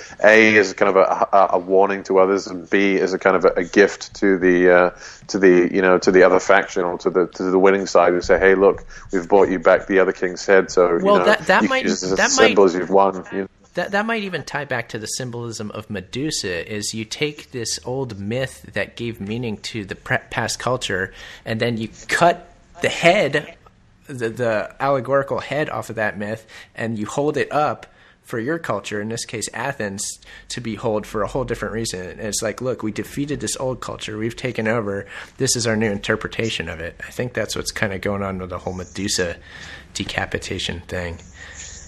kind of a warning to others, and B as a kind of a gift to the other faction or to the winning side, who say, hey, look, we've brought you back the other king's head, so that might use this as symbols you've won. That might even tie back to the symbolism of Medusa, is you take this old myth that gave meaning to the past culture, and then you cut the head, the allegorical head off of that myth, and you hold it up for your culture, in this case Athens, to behold for a whole different reason. And it's like, look, we defeated this old culture, we've taken over, this is our new interpretation of it. I think that's what's kind of going on with the whole Medusa decapitation thing.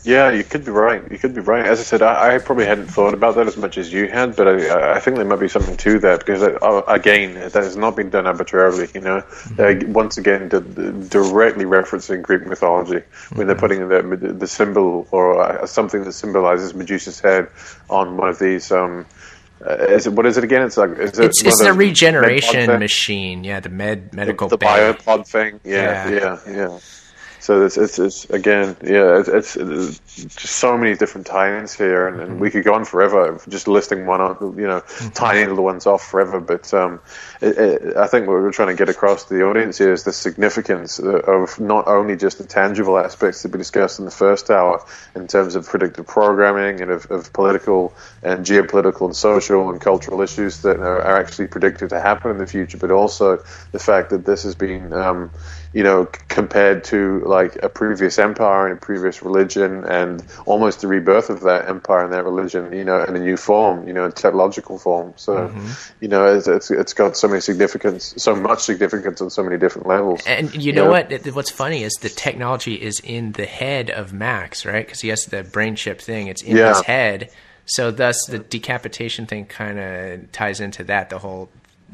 Yeah, you could be right. As I said, I probably hadn't thought about that as much as you had, but I think there might be something to that, because, again, that has not been done arbitrarily, once again, directly referencing Greek mythology, when they're putting the symbol or something that symbolizes Medusa's head on one of these... what is it again? It's the regeneration machine. Yeah, the medical the biopod thing. Yeah. So it's again, it's just so many different tie-ins here, and we could go on forever just listing tiny little ones off forever. But I think what we're trying to get across to the audience here is the significance of not only just the tangible aspects that we discussed in the first hour in terms of predictive programming and of political and geopolitical and social and cultural issues that are actually predicted to happen in the future, but also the fact that this has been compared to like a previous empire and a previous religion, and almost the rebirth of that empire and that religion, in a new form, a technological form. So, it's got so much significance on so many different levels. And you know what? What's funny is the technology is in the head of Max, right? Because he has the brain chip thing. It's in his head. So thus the decapitation thing kind of ties into that. The whole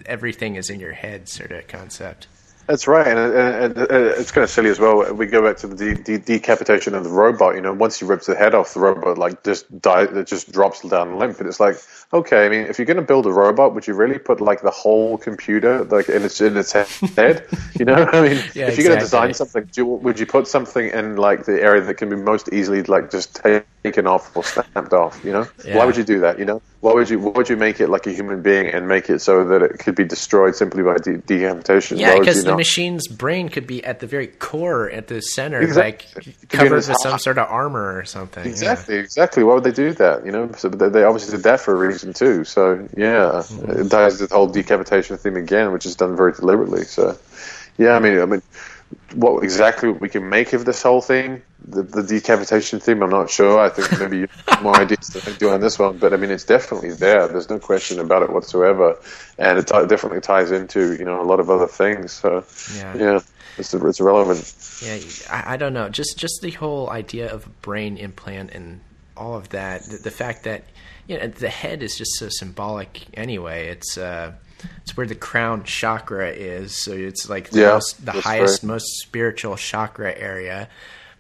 everything is in your head sort of concept. That's right, and it's kind of silly as well. We go back to the decapitation of the robot. Once you rip the head off, the robot just dies. It just drops down limp. And it's like, okay, I mean, if you're going to build a robot, would you really put like the whole computer in its head? I mean, if you're going to design something, would you put something in like the area that can be most easily like just taken off or snapped off? Why would you do that? Why would you make it like a human being and make it so that it could be destroyed simply by decapitation? Yeah, because the machine's brain could be at the very core, at the center, like covered with some sort of armor or something. Exactly. Why would they do that? So they obviously did that for a reason too. So it ties the whole decapitation theme again, which is done very deliberately. So I mean, what exactly we can make of this whole thing, the decapitation theme, I'm not sure. I think maybe you have more ideas than I do on this one, but I mean, it's definitely there. There's no question about it whatsoever, and it definitely ties into a lot of other things. So it's relevant. Yeah, I don't know. Just the whole idea of a brain implant and all of that. The fact that the head is just so symbolic anyway. It's where the crown chakra is, so it's like the highest, most spiritual chakra area.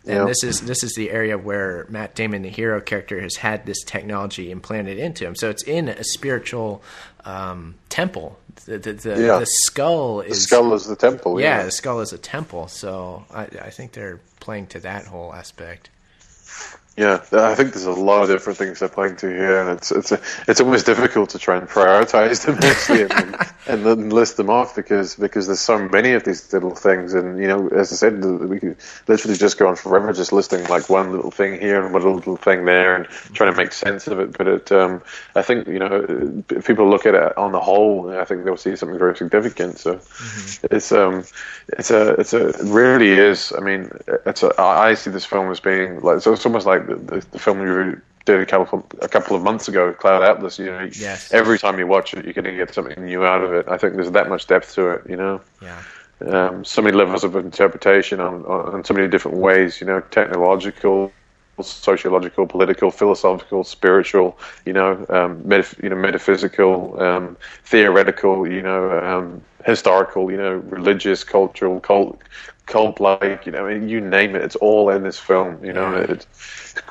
And this is the area where Matt Damon, the hero character, has had this technology implanted into him. So it's in a spiritual temple. The skull is... The skull is the temple, yeah. The skull is a temple. So I think they're playing to that whole aspect. Yeah, I think there's a lot of different things they're playing to here, and it's almost difficult to try and prioritize them actually and then list them off because there's so many of these little things, and as I said, we could literally just go on forever just listing like one little thing here and one little thing there and trying to make sense of it. But I think if people look at it on the whole, I think they'll see something very significant. So it really is. I mean, I see this film as being like, so it's almost like the film we did a couple of months ago, Cloud Atlas. Every time you watch it, you're going to get something new out of it. I think there's that much depth to it. So many levels of interpretation on so many different ways. Technological, sociological, political, philosophical, spiritual. Metaphysical, theoretical. Historical. Religious, cultural, cult-like. You name it. It's all in this film. It's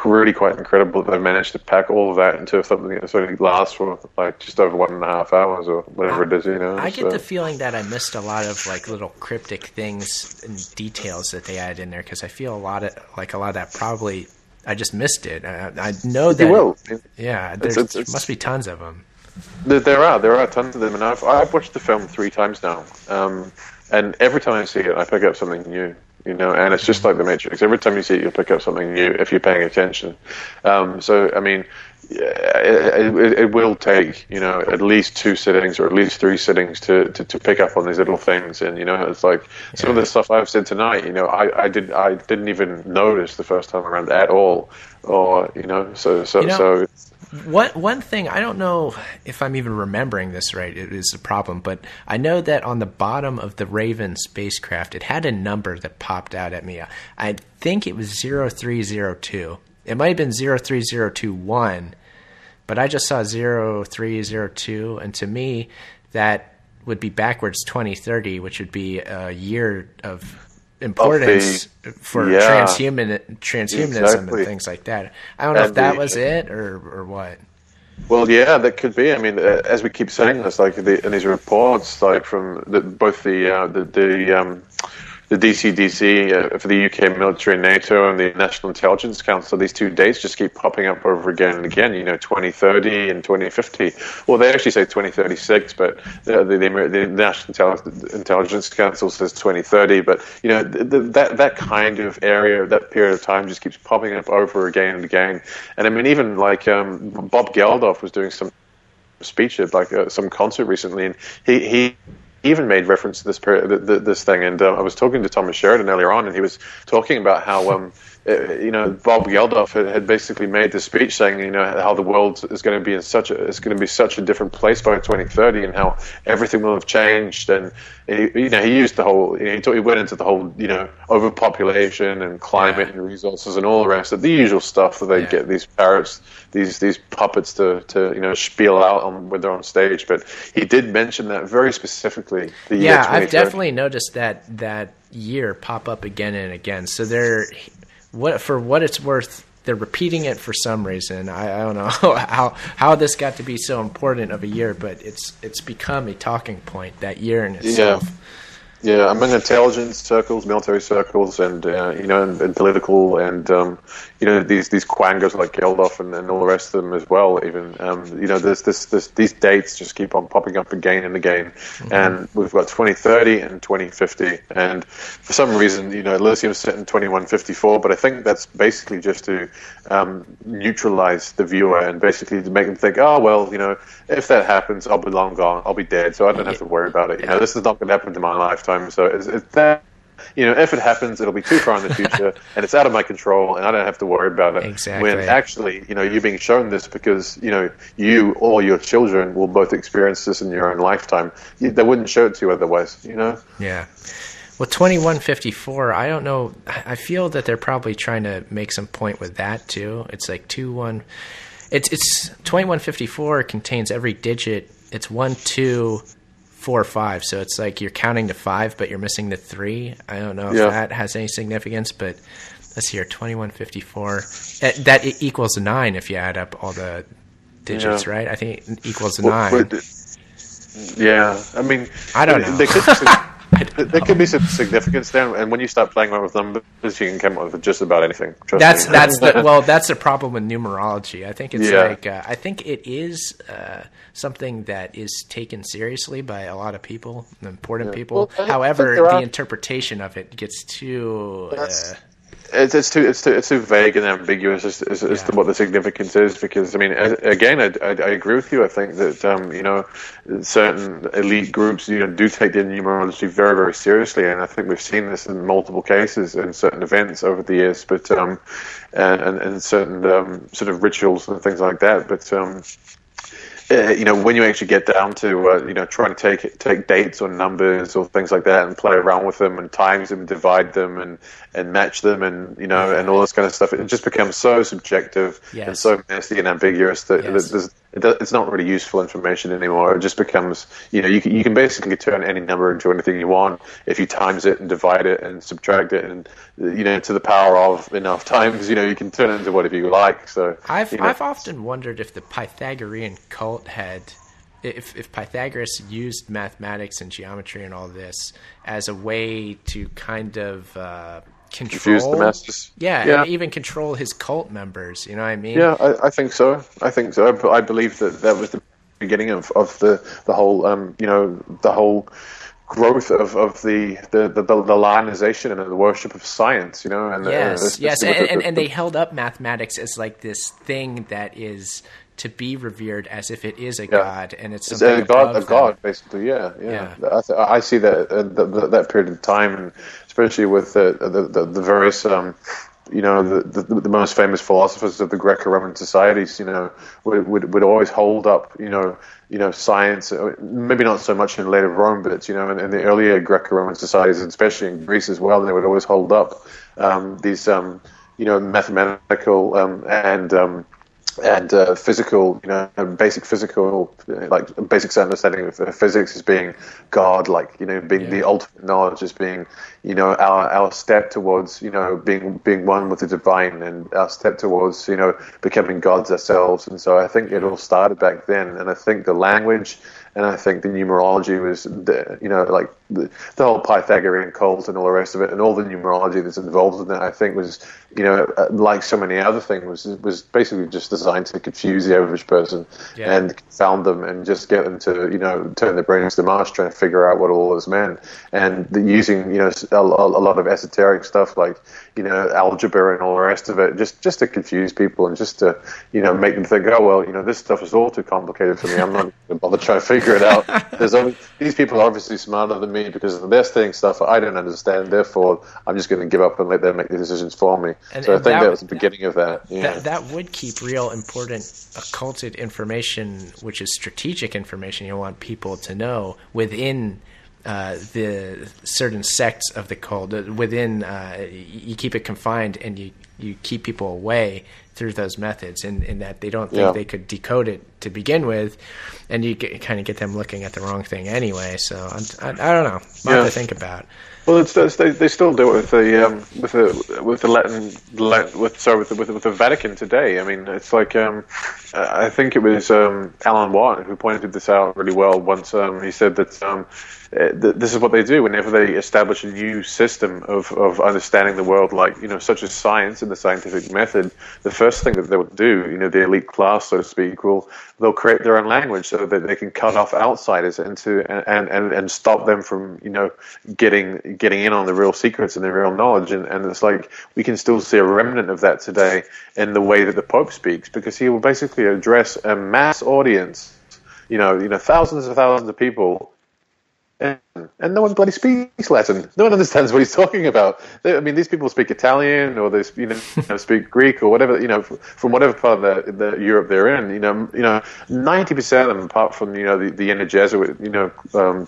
really quite incredible that they managed to pack all of that into something that only lasts for like just over 1.5 hours or whatever it is. I get the feeling that I missed a lot of like little cryptic things and details that they added in there, because I feel a lot of that probably I just missed it. I know that. You will. Yeah, there must be tons of them. There are tons of them, and I've watched the film 3 times now, and every time I see it, I pick up something new. And it's just like The Matrix. Every time you see it, you'll pick up something new if you're paying attention. So, I mean, it will take, at least 2 sittings or at least 3 sittings to pick up on these little things. And, it's like some of the stuff I've said tonight, I didn't even notice the first time around at all. Or, so. One thing, I don't know if I'm even remembering this right, it is a problem, but I know that on the bottom of the Raven spacecraft, it had a number that popped out at me. I think it was 0302. It might have been 03021, but I just saw 0302, and to me, that would be backwards 2030, which would be a year of importance for transhumanism and things like that. I don't know if that was it or what. Well, yeah, that could be. I mean, as we keep saying this, like in these reports, like from both the DCDC for the UK military and NATO and the National Intelligence Council, these 2 dates just keep popping up over again and again, 2030 and 2050. Well, they actually say 2036, but the National Intelligence Council says 2030. But, that kind of area, that period of time just keeps popping up over again and again. And I mean, even like Bob Geldof was doing some speech at like some concert recently, and he even made reference to this thing, and I was talking to Thomas Sheridan earlier on, and he was talking about how Bob Geldof had basically made this speech saying how the world is going to be such a different place by 2030, and how everything will have changed. And he used the whole he went into the whole overpopulation and climate and resources and all the rest of the usual stuff that they get these parrots, these puppets to spiel out on when they're on stage. But he did mention that very specifically. I've definitely noticed that year pop up again and again. So for what it's worth, they're repeating it for some reason. I don't know how this got to be so important of a year, but it's become a talking point, that year in itself. Yeah, among intelligence circles, military circles, and and political, and these quangos like Geldof and all the rest of them as well. Even these dates just keep on popping up again and again, and we've got 2030 and 2050, and for some reason, Elysium is set in 2154, but I think that's basically just to neutralize the viewer and basically to make them think, oh well, if that happens, I'll be long gone, I'll be dead, so I don't have to worry about it. This is not going to happen in my lifetime. So it's that, if it happens, it'll be too far in the future, and it's out of my control, and I don't have to worry about it. Exactly. When actually, you're being shown this because, you or your children will both experience this in your own lifetime. They wouldn't show it to you otherwise, Yeah. Well, 2154, I don't know. I feel that they're probably trying to make some point with that, too. It's like it's 2154 contains every digit. It's 1, 2, 4, 5, so it's like you're counting to 5, but you're missing the 3. I don't know if that has any significance, but let's see here, 2154. That equals 9 if you add up all the digits, right? I think it equals 9. Yeah, I mean, I don't know. There could be some significance there, and when you start playing around with numbers, you can come up with just about anything. That's the problem with numerology. I think it's I think it is something that is taken seriously by a lot of people, important people. Well, however, the interpretation of it gets too. It's too vague and ambiguous as to what the significance is, because I mean, again, I agree with you. I think that certain elite groups do take their numerology very, very seriously, and I think we've seen this in multiple cases in certain events over the years, but and certain sort of rituals and things like that. But when you actually get down to trying to take dates or numbers or things like that and play around with them and times them, divide them and match them and and all this kind of stuff, it just becomes so subjective and so messy and ambiguous that it's not really useful information anymore. It just becomes you can basically turn any number into anything you want if you times it and divide it and subtract it and to the power of enough times you can turn it into whatever you like. So I've often wondered if the Pythagorean cult had, if Pythagoras used mathematics and geometry and all this as a way to kind of control the masses. Yeah, and even control his cult members. You know what I mean? Yeah, I think so. I believe that was the beginning of the whole the whole growth of the lionization and the worship of science. And and they held up mathematics as like this thing that is to be revered, as if it is a god, and it's something a god, basically. Yeah. I see that period of time, and especially with the various the most famous philosophers of the Greco-Roman societies, would always hold up, science. Maybe not so much in later Rome, but in the earlier Greco-Roman societies, and especially in Greece as well, they would always hold up these mathematical and physical, basic physical, like basic understanding of physics as being God, like being the ultimate knowledge, as being our step towards being one with the divine, and our step towards becoming gods ourselves. And so I think it all started back then, and I think the language and I think the numerology was the whole Pythagorean cult and all the rest of it, and all the numerology that's involved in that, I think was like so many other things, was basically just designed to confuse the average person and confound them, and just get them to turn their brains to mush, trying to figure out what all this meant, and using a lot of esoteric stuff like algebra and all the rest of it, just to confuse people, and just to make them think, oh well, this stuff is all too complicated for me. I'm not going to bother trying to figure it out. These people are obviously smarter than me because they're studying stuff I don't understand. Therefore, I'm just going to give up and let them make the decisions for me. So I think that was the beginning of that. Yeah. That would keep real important occulted information, which is strategic information you want people to know, within the certain sects of the cult. Within, you keep it confined, and you keep people away through those methods, in that they don't think they could decode it to begin with, and you kind of get them looking at the wrong thing anyway. So I don't know, a lot to think about. Well, they still do it with the Vatican today. I mean, it's like I think it was Alan Watt who pointed this out really well once. He said that this is what they do whenever they establish a new system of understanding the world, like such as science and the scientific method. The first thing that they would do, the elite class, so to speak, they'll create their own language so that they can cut off outsiders and stop them from getting in on the real secrets and the real knowledge. And it's like we can still see a remnant of that today in the way that the Pope speaks, because he will basically address a mass audience, thousands and thousands of people. And no one bloody speaks Latin. No one understands what he's talking about. These people speak Italian, or they speak Greek, or whatever. From whatever part of the Europe they're in. 90% of them, apart from the inner Jesuit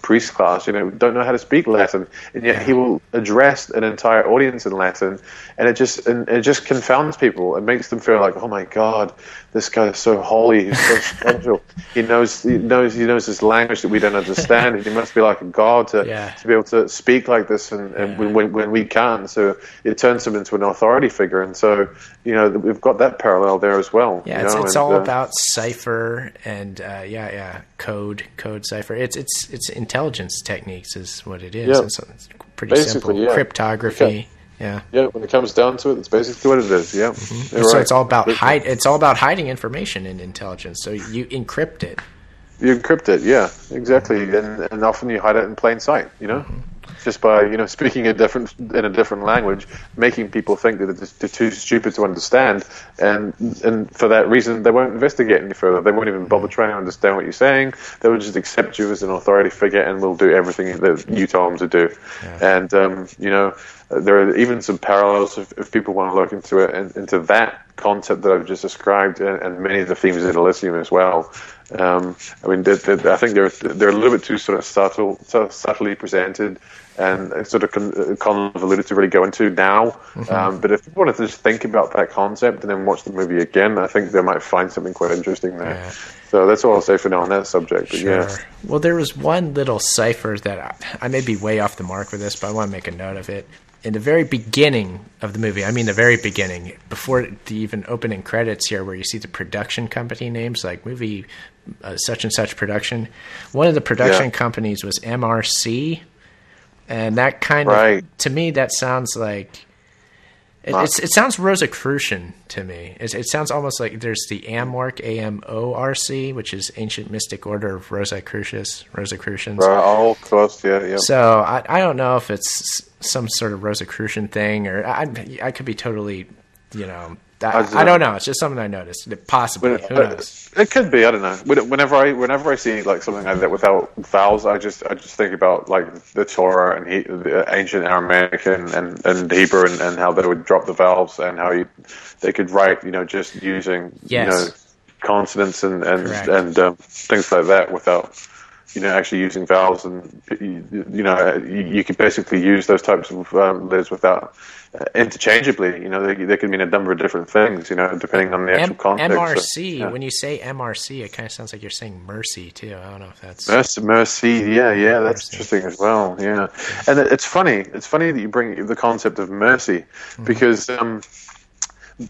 priest class, don't know how to speak Latin, and yet he will address an entire audience in Latin, and it just confounds people. It makes them feel like, oh my God, this guy is so holy, he's so spiritual. He knows this language that we don't understand, and he must be like a god to be able to speak like this, and when we can't. So it turns him into an authority figure, and so we've got that parallel there as well. It's all about cipher and code cipher. It's intelligence techniques is what it is. It's pretty simple. Cryptography. Yeah. When it comes down to it, it's basically what it is. Yeah. Mm-hmm. So it's all about It's all about hiding information in intelligence. So you encrypt it. You encrypt it, yeah, exactly, and often you hide it in plain sight. Just by speaking in a different language, making people think that they're too stupid to understand, and for that reason they won't investigate any further. They won't even bother trying to understand what you're saying. They will just accept you as an authority figure and will do everything that you tell them to do. And there are even some parallels if people want to look into it, into that concept that I've just described, and many of the themes in Elysium as well. I think they're a little bit too sort of subtly presented, and sort of convoluted to really go into now. Mm-hmm. But if you wanted to just think about that concept and then watch the movie again, I think they might find something quite interesting there. Yeah. So that's all I'll say for now on that subject. But sure. Well, there was one little cipher that I may be way off the mark with this, but I want to make a note of it. In the very beginning of the movie, the very beginning, before the even opening credits here, where you see the production company names, like movie such and such production, one of the production companies was MRC, and that kind of, to me, that sounds like It sounds Rosicrucian to me. It sounds almost like there's the Amorc, AMORC, which is Ancient Mystic Order of Rosicrucians. Right, close, yeah. So I don't know if it's some sort of Rosicrucian thing, or I could be totally, I don't know. It's just something I noticed. Possibly, who knows? It could be. I don't know. Whenever I see like something like that without vowels, I just think about like the Torah and the ancient Aramaic and Hebrew and how they would drop the vowels and how they could write just using consonants and things like that without actually using vowels, and you could basically use those types of letters without interchangeably. They could mean a number of different things, depending on the actual context. MRC, when you say MRC, it kind of sounds like you're saying mercy too. I don't know if that's mercy. Yeah, that's interesting as well. Yeah, and it's funny that you bring the concept of mercy, because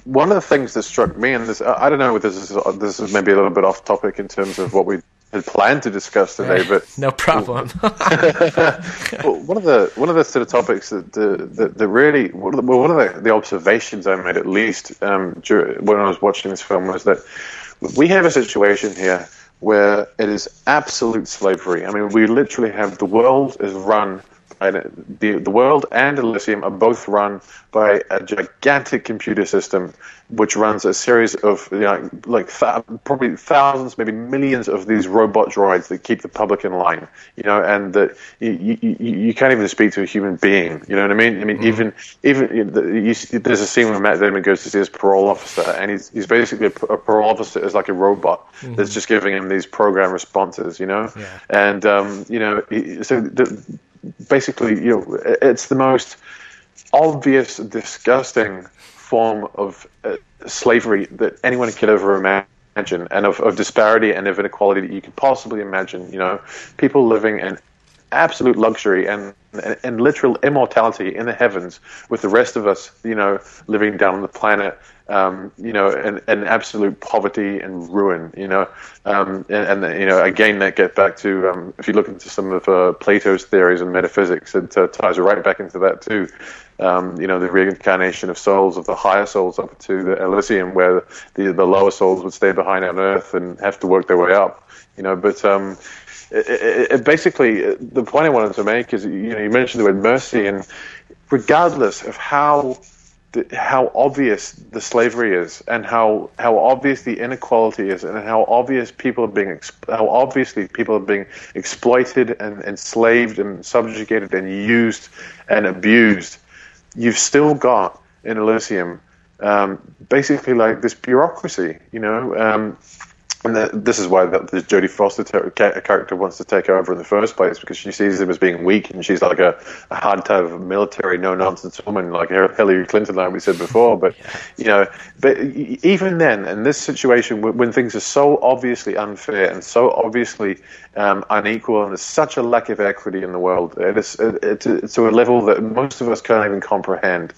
one of the things that struck me, and this, I don't know if this is maybe a little bit off topic in terms of what we had planned to discuss today, but no problem. Well, one of the sort of topics that really one of the observations I made, at least when I was watching this film, was that we have a situation here where it is absolute slavery. I mean, we literally have the world is run. The world and Elysium are both run by a gigantic computer system, which runs a series of probably thousands, maybe millions of these robot droids that keep the public in line. And that you can't even speak to a human being. You know what I mean? I mean, even there's a scene where Matt Damon goes to see his parole officer, and he's basically a parole officer is like a robot that's just giving him these program responses. And basically, it's the most obvious, disgusting form of slavery that anyone could ever imagine, and of disparity and of inequality that you could possibly imagine. People living in absolute luxury and literal immortality in the heavens, with the rest of us, living down on the planet, in absolute poverty and ruin, again, that gets back to, if you look into some of Plato's theories and metaphysics, it ties right back into that too. The reincarnation of souls, of the higher souls up to the Elysium, where the lower souls would stay behind on Earth and have to work their way up, but it basically, the point I wanted to make is, you mentioned the word mercy, and regardless of how obvious the slavery is, and how obvious the inequality is, and how obviously people are being exploited and enslaved and subjugated and used and abused, you've still got in Elysium basically like this bureaucracy, and this is why the Jodie Foster character wants to take over in the first place, because she sees him as being weak, and she's like a hard type of military, no-nonsense woman, like Hillary Clinton, like we said before. But but even then, in this situation, when things are so obviously unfair and so obviously unequal, and there's such a lack of equity in the world, it's to a level that most of us can't even comprehend.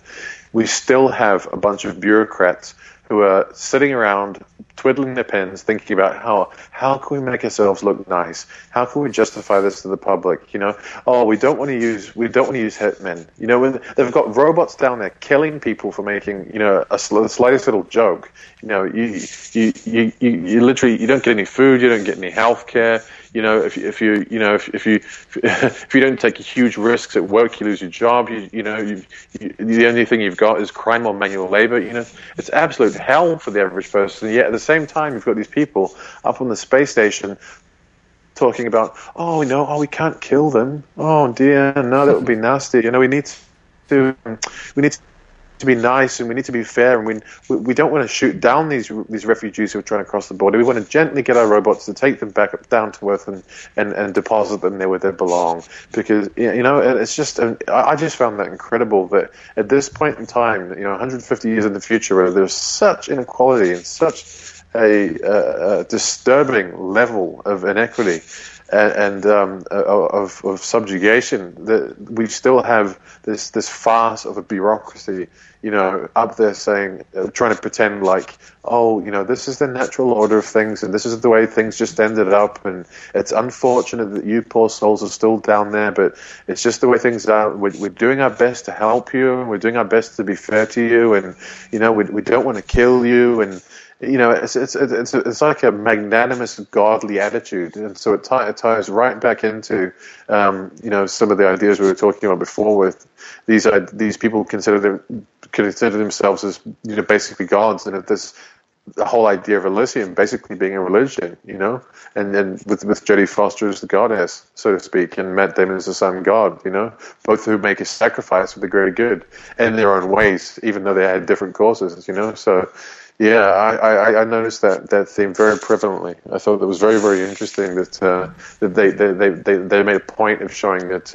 We still have a bunch of bureaucrats who are sitting around twiddling their pens, thinking about how can we make ourselves look nice? How can we justify this to the public? Oh, we don't want to use hitmen. When they've got robots down there killing people for making the slightest little joke. You literally, you don't get any food, you don't get any health care. If you don't take huge risks at work, you lose your job. The only thing you've got is crime or manual labor. It's absolute hell for the average person. And yet at the same time, you've got these people up on the space station talking about, we can't kill them. Oh dear, no, that would be nasty. We need to be nice, and we need to be fair, and we don't want to shoot down these refugees who are trying to cross the border. We want to gently get our robots to take them back down to earth and deposit them there where they belong. Because it's just, I just found that incredible that at this point in time, 150 years in the future, where there's such inequality and such a disturbing level of inequity, of subjugation, that we still have this farce of a bureaucracy, up there saying, trying to pretend like, oh, this is the natural order of things, and this is the way things just ended up, and it's unfortunate that you poor souls are still down there, but it's just the way things are. We're doing our best to help you, and we're doing our best to be fair to you, and we don't want to kill you, and it's like a magnanimous, godly attitude, and so it ties right back into some of the ideas we were talking about before, with these people consider themselves as basically gods, and the whole idea of Elysium basically being a religion, and then with Jodie Foster as the goddess, so to speak, and Matt Damon as the sun god, both who make a sacrifice for the greater good in their own ways, even though they had different causes, so. Yeah, I noticed that theme very prevalently. I thought it was very, very interesting that they made a point of showing that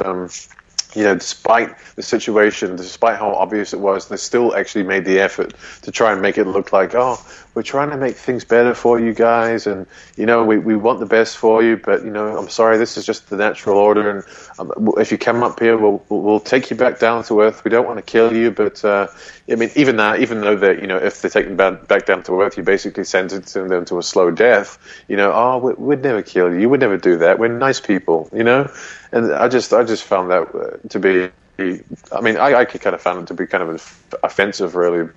despite the situation, despite how obvious it was, they still actually made the effort to try and make it look like, oh, we're trying to make things better for you guys, and we want the best for you, but I'm sorry, this is just the natural order, and if you come up here, we'll take you back down to earth. We don't want to kill you, but even though that if they take them back down to earth, you basically sentencing them to a slow death. We'd never kill you. We'd never do that. We're nice people. And I just found that to be. I kind of found it to be kind of offensive, really.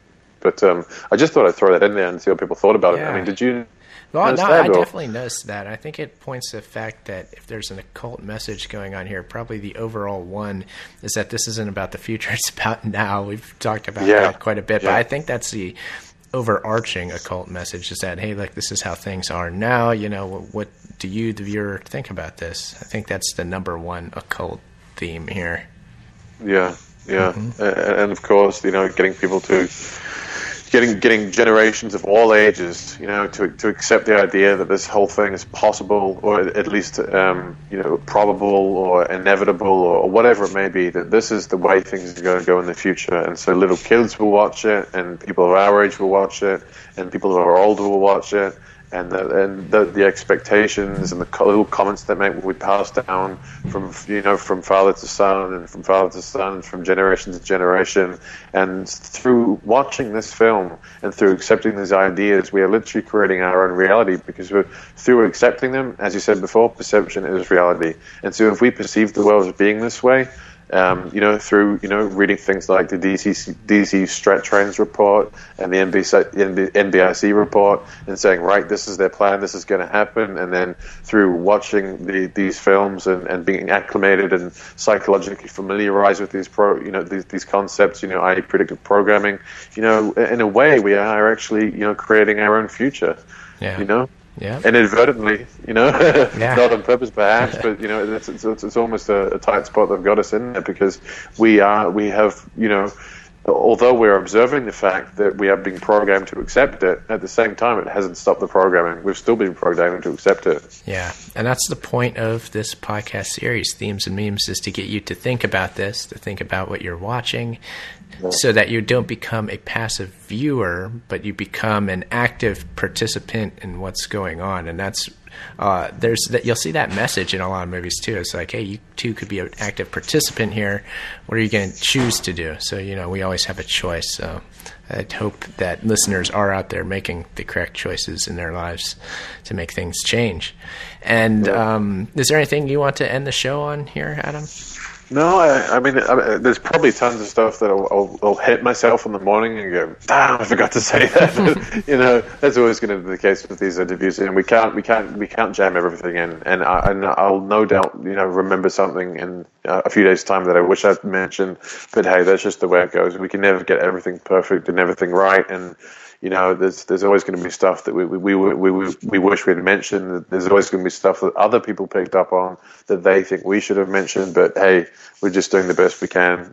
But I just thought I'd throw that in there and see what people thought about it. Did you? Well, no, I definitely noticed that. I think it points to the fact that if there's an occult message going on here, probably the overall one is that this isn't about the future; it's about now. We've talked about that quite a bit, but I think that's the overarching occult message: is that, hey, like, this is how things are now. What do you, the viewer, think about this? I think that's the number one occult theme here. Yeah, and of course, getting people to. Getting generations of all ages, to accept the idea that this whole thing is possible, or at least, probable or inevitable or whatever it may be, that this is the way things are going to go in the future. And so little kids will watch it, and people of our age will watch it, and people who are older will watch it. And the expectations and the little comments that will be passed down from father to son, and from father to son, and from generation to generation. And through watching this film and through accepting these ideas, we are literally creating our own reality, because through accepting them, as you said before, perception is reality. And so if we perceive the world as being this way, through reading things like the DC Strat Trends report and the NBIC report, and saying, right, this is their plan, this is going to happen, and then through watching these films and being acclimated and psychologically familiarized with these concepts, i.e. predictive programming, in a way we are actually creating our own future. Yeah. Inadvertently, not on purpose perhaps, but it's almost a tight spot that got us in there, because we have although we're observing the fact that we are being programmed to accept it, at the same time it hasn't stopped the programming. We've still been programmed to accept it. Yeah, and that's the point of this podcast series, Themes and Memes, is to get you to think about this, to think about what you're watching, so that you don't become a passive viewer, but you become an active participant in what's going on. And that's you'll see that message in a lot of movies too. It's like, hey, you too could be an active participant here. What are you going to choose to do? So we always have a choice. So I hope that listeners are out there making the correct choices in their lives to make things change. And is there anything you want to end the show on here, Adam? No, I mean, there's probably tons of stuff that I'll hit myself in the morning and go, damn, I forgot to say that. That's always going to be the case with these interviews, and we can't jam everything in. And I'll no doubt, remember something in a few days' time that I wish I'd mentioned. But hey, that's just the way it goes. We can never get everything perfect and everything right, and there's always going to be stuff that we wish we'd mentioned. There's always going to be stuff that other people picked up on that they think we should have mentioned. But hey, we're just doing the best we can,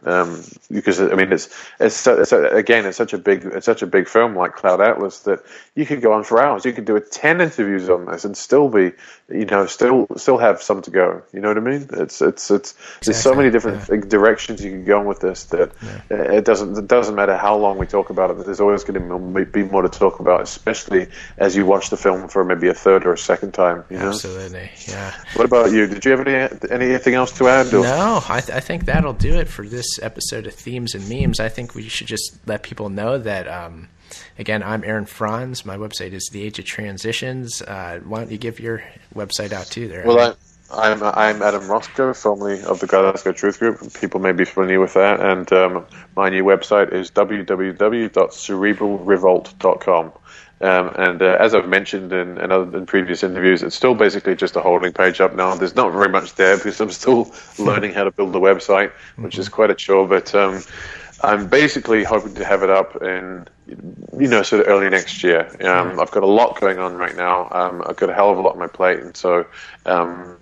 because I mean it's such a big film like Cloud Atlas that you could go on for hours. You could do 10 interviews on this and still be still have some to go. You know what I mean? It's there's so many different directions you can go on with this that it doesn't matter how long we talk about it. There's always going to be more to talk about, especially as you watch the film for maybe a third or a second time. You know? Absolutely, yeah. What about you? Did you have anything else to add? Or? No, I think that'll do it for this episode of Themes and Memes. I think we should just let people know that, again, I'm Aaron Franz. My website is The Age of Transitions. Why don't you give your website out too there? Well, I'm Adam Roscoe, formerly of the Glasgow Truth Group. People may be familiar with that. And my new website is www.cerebralrevolt.com. And as I've mentioned in previous interviews, it's still basically just a holding page up now. There's not very much there because I'm still learning how to build a website, which is quite a chore. But I'm basically hoping to have it up in, sort of early next year. I've got a lot going on right now. I've got a hell of a lot on my plate, and so I'm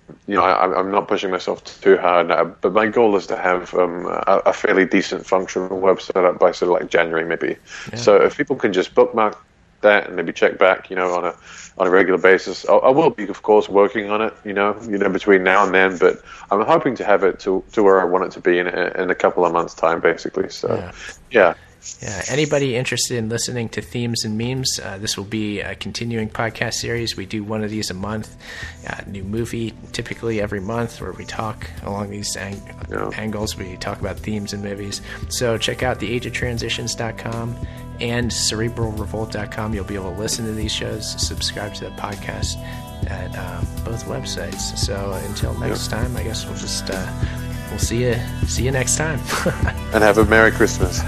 not pushing myself too hard. But my goal is to have a fairly decent functional website up by sort of like January maybe. Yeah. So if people can just bookmark that and maybe check back, on a regular basis. I will be, of course, working on it, between now and then. But I'm hoping to have it to where I want it to be in a couple of months' time, basically. So, yeah. Yeah, anybody interested in listening to Themes and Memes, this will be a continuing podcast series. We do one of these a month, new movie typically every month where we talk along these angles. We talk about themes and movies. So check out theageoftransitions.com and cerebralrevolt.com. You'll be able to listen to these shows, subscribe to the podcast at both websites. So until next time, I guess we'll just... we'll see you next time. And have a Merry Christmas.